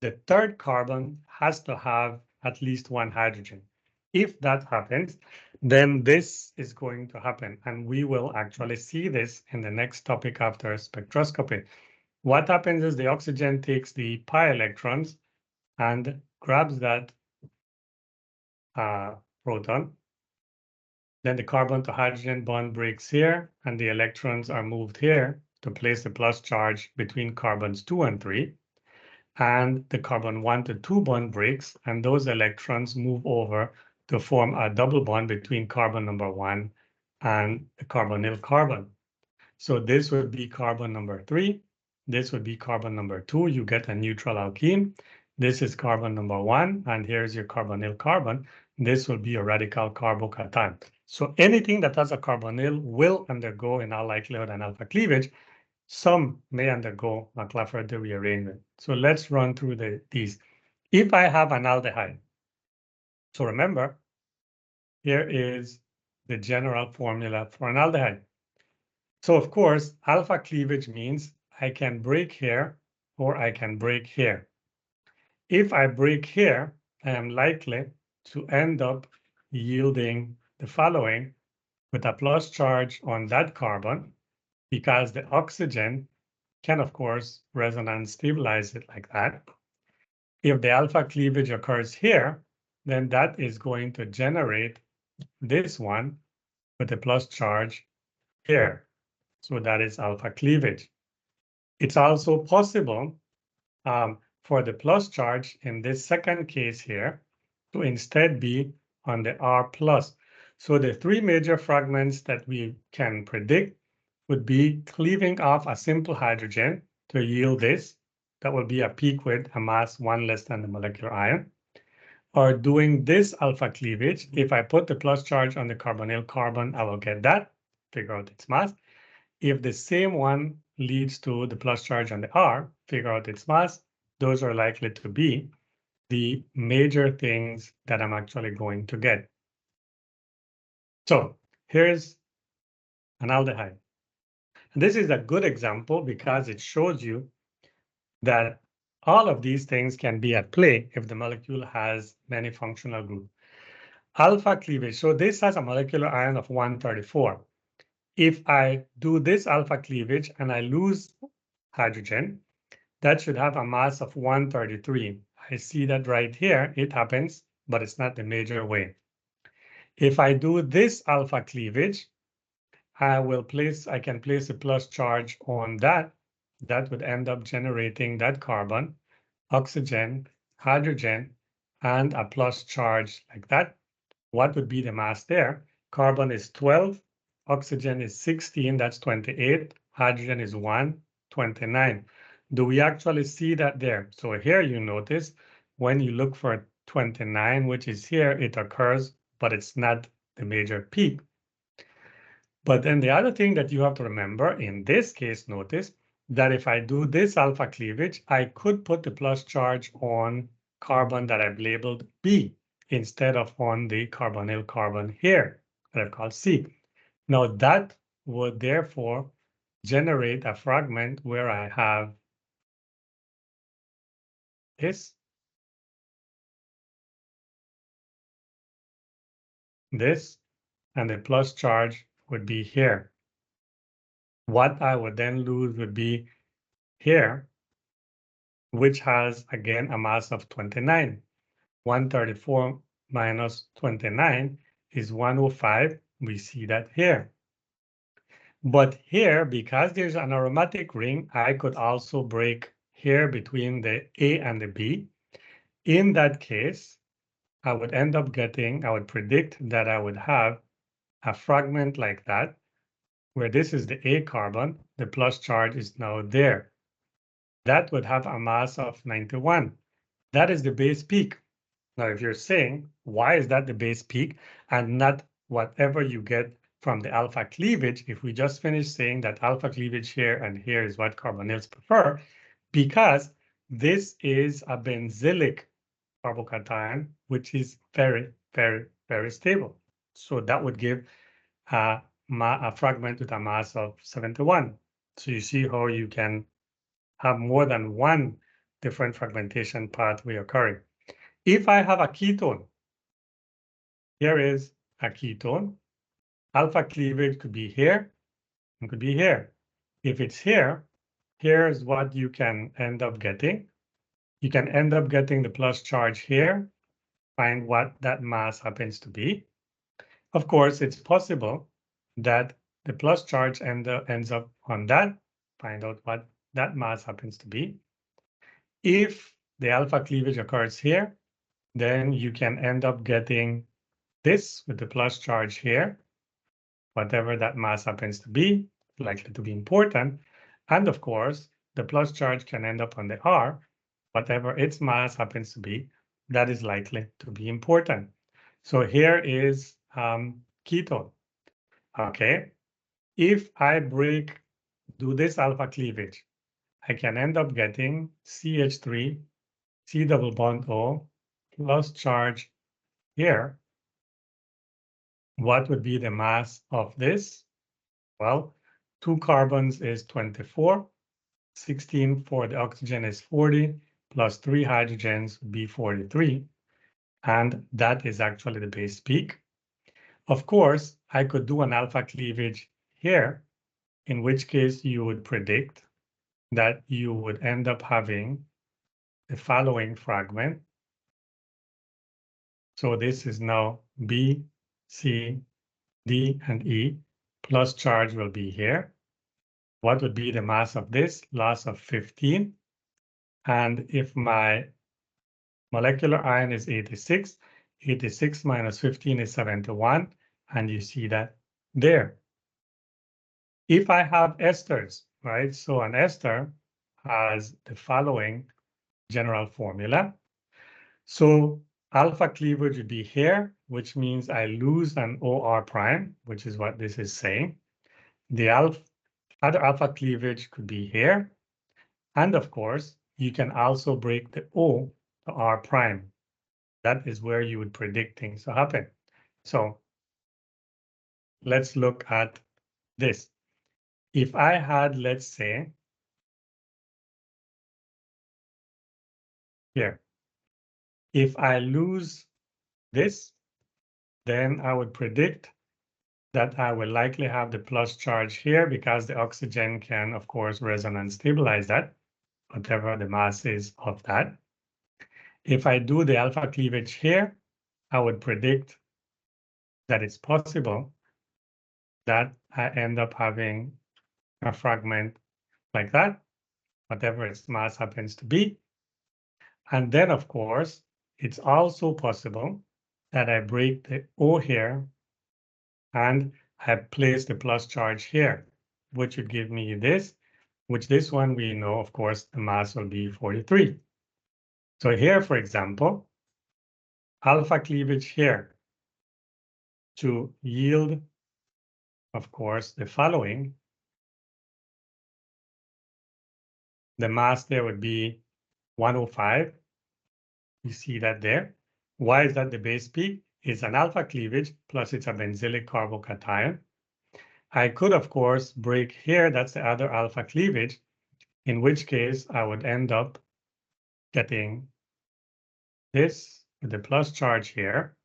the third carbon has to have at least 1 hydrogen. If that happens, then this is going to happen. And we will actually see this in the next topic after spectroscopy. What happens is the oxygen takes the pi electrons and grabs that proton. Then the carbon to hydrogen bond breaks here, and the electrons are moved here to place the plus charge between carbons 2 and 3. And the carbon 1 to 2 bond breaks, and those electrons move over to form a double bond between carbon number 1 and the carbonyl carbon. So this would be carbon number 3. This would be carbon number 2. You get a neutral alkene. This is carbon number 1, and here's your carbonyl carbon. This will be a radical carbocation. So anything that has a carbonyl will undergo, in all likelihood, an alpha cleavage. Some may undergo McLafferty rearrangement. So let's run through these. If I have an aldehyde, so remember, here is the general formula for an aldehyde. So of course, alpha cleavage means I can break here or I can break here. If I break here, I am likely to end up yielding the following with a plus charge on that carbon because the oxygen can, of course, resonance stabilize it like that. If the alpha cleavage occurs here, then that is going to generate this one with a plus charge here. So that is alpha cleavage. It's also possible for the plus charge in this second case here to instead be on the R plus. So the 3 major fragments that we can predict would be cleaving off a simple hydrogen to yield this. That will be a peak with a mass 1 less than the molecular ion. Or doing this alpha cleavage, if I put the plus charge on the carbonyl carbon, I will get that, figure out its mass. If the same one leads to the plus charge on the R, figure out its mass. Those are likely to be the major things that I'm actually going to get. So here's an aldehyde. And this is a good example because it shows you that all of these things can be at play if the molecule has many functional groups. Alpha cleavage. So this has a molecular ion of 134. If I do this alpha cleavage and I lose hydrogen, that should have a mass of 133. I see that right here. It happens, but it's not the major way. If I do this alpha cleavage, I can place a plus charge on that. That would end up generating that carbon, oxygen, hydrogen, and a plus charge like that. What would be the mass there? Carbon is 12, oxygen is 16, that's 28, hydrogen is 1, 29. Do we actually see that there? So here you notice when you look for 29, which is here, it occurs, but it's not the major peak. But then the other thing that you have to remember in this case, notice that if I do this alpha cleavage, I could put the plus charge on carbon that I've labeled B instead of on the carbonyl carbon here that I've called C. Now that would therefore generate a fragment where I have this, this, and the plus charge would be here. What I would then lose would be here, which has, again, a mass of 29. 134 minus 29 is 105. We see that here. But here, because there's an aromatic ring, I could also break here between the A and the B. In that case, I would predict that I would have a fragment like that, where this is the A carbon, the plus charge is now there. That would have a mass of 91. That is the base peak. Now, if you're saying, why is that the base peak and not whatever you get from the alpha cleavage, if we just finish saying that alpha cleavage here and here is what carbonyls prefer, because this is a benzylic carbocation, which is very, very, very stable. So that would give a fragment with a mass of 71. So you see how you can have more than one different fragmentation pathway occurring. If I have a ketone, here is a ketone. Alpha cleavage could be here and could be here. If it's here, here's what you can end up getting. You can end up getting the plus charge here, find what that mass happens to be. Of course, it's possible that the plus charge ends up on that, find out what that mass happens to be. If the alpha cleavage occurs here, then you can end up getting this with the plus charge here, whatever that mass happens to be, likely to be important. And of course, the plus charge can end up on the R, whatever its mass happens to be, that is likely to be important. So here is ketone. Okay, if I do this alpha cleavage, I can end up getting CH3, C double bond O, plus charge here. What would be the mass of this? Well, 2 carbons is 24, 16 for the oxygen is 40, plus 3 hydrogens would be 43. And that is actually the base peak. Of course, I could do an alpha cleavage here, in which case you would predict that you would end up having the following fragment. So this is now B, C, D, and E, plus charge will be here. What would be the mass of this? Loss of 15. And if my molecular ion is 86, 86 minus 15 is 71, and you see that there. If I have esters, right? So an ester has the following general formula. So alpha cleavage would be here, which means I lose an OR prime, which is what this is saying. The other alpha cleavage could be here. And of course, you can also break the O to R prime. That is where you would predict things to happen. So let's look at this. If I had, let's say, here, if I lose this, then I would predict that I will likely have the plus charge here because the oxygen can, of course, resonance stabilize that, whatever the mass is of that. If I do the alpha cleavage here, I would predict that it's possible that I end up having a fragment like that, whatever its mass happens to be. And then, of course, it's also possible that I break the O here and I place the plus charge here, which would give me this, which this one we know, of course, the mass will be 43. So here, for example, alpha cleavage here to yield, of course, the following. The mass there would be 105. You see that there. Why is that the base peak? It's an alpha cleavage, plus it's a benzylic carbocation. I could, of course, break here. That's the other alpha cleavage, in which case I would end up getting this with the plus charge here.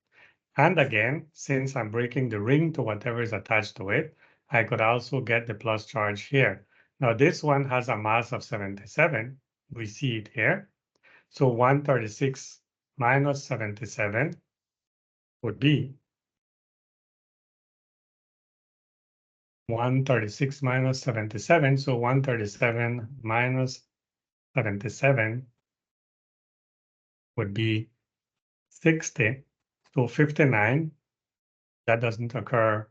And again, since I'm breaking the ring to whatever is attached to it, I could also get the plus charge here. Now, this one has a mass of 77. We see it here. So 136 minus 77 would be 136 minus 77. So 137 minus 77 would be 60. So 59, that doesn't occur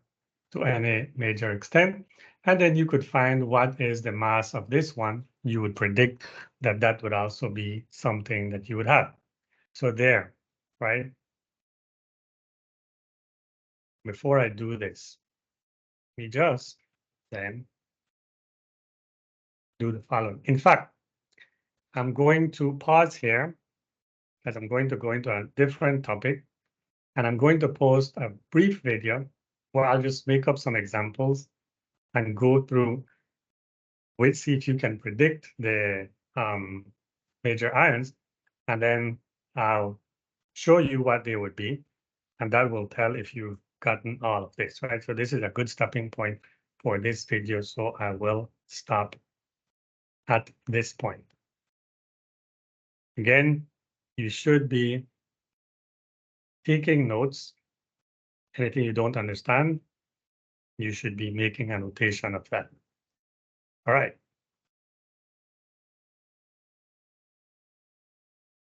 to any major extent. And then you could find what is the mass of this one. You would predict that that would also be something that you would have. So there, right? Before I do this, we just then do the following. In fact, I'm going to pause here as I'm going to go into a different topic, and I'm going to post a brief video where I'll just make up some examples and go through with, see if you can predict the major ions, and then I'll show you what they would be, and that will tell if you've gotten all of this, right? So this is a good stopping point for this video, so I will stop at this point. Again, you should be taking notes. Anything you don't understand, you should be making a notation of that. All right.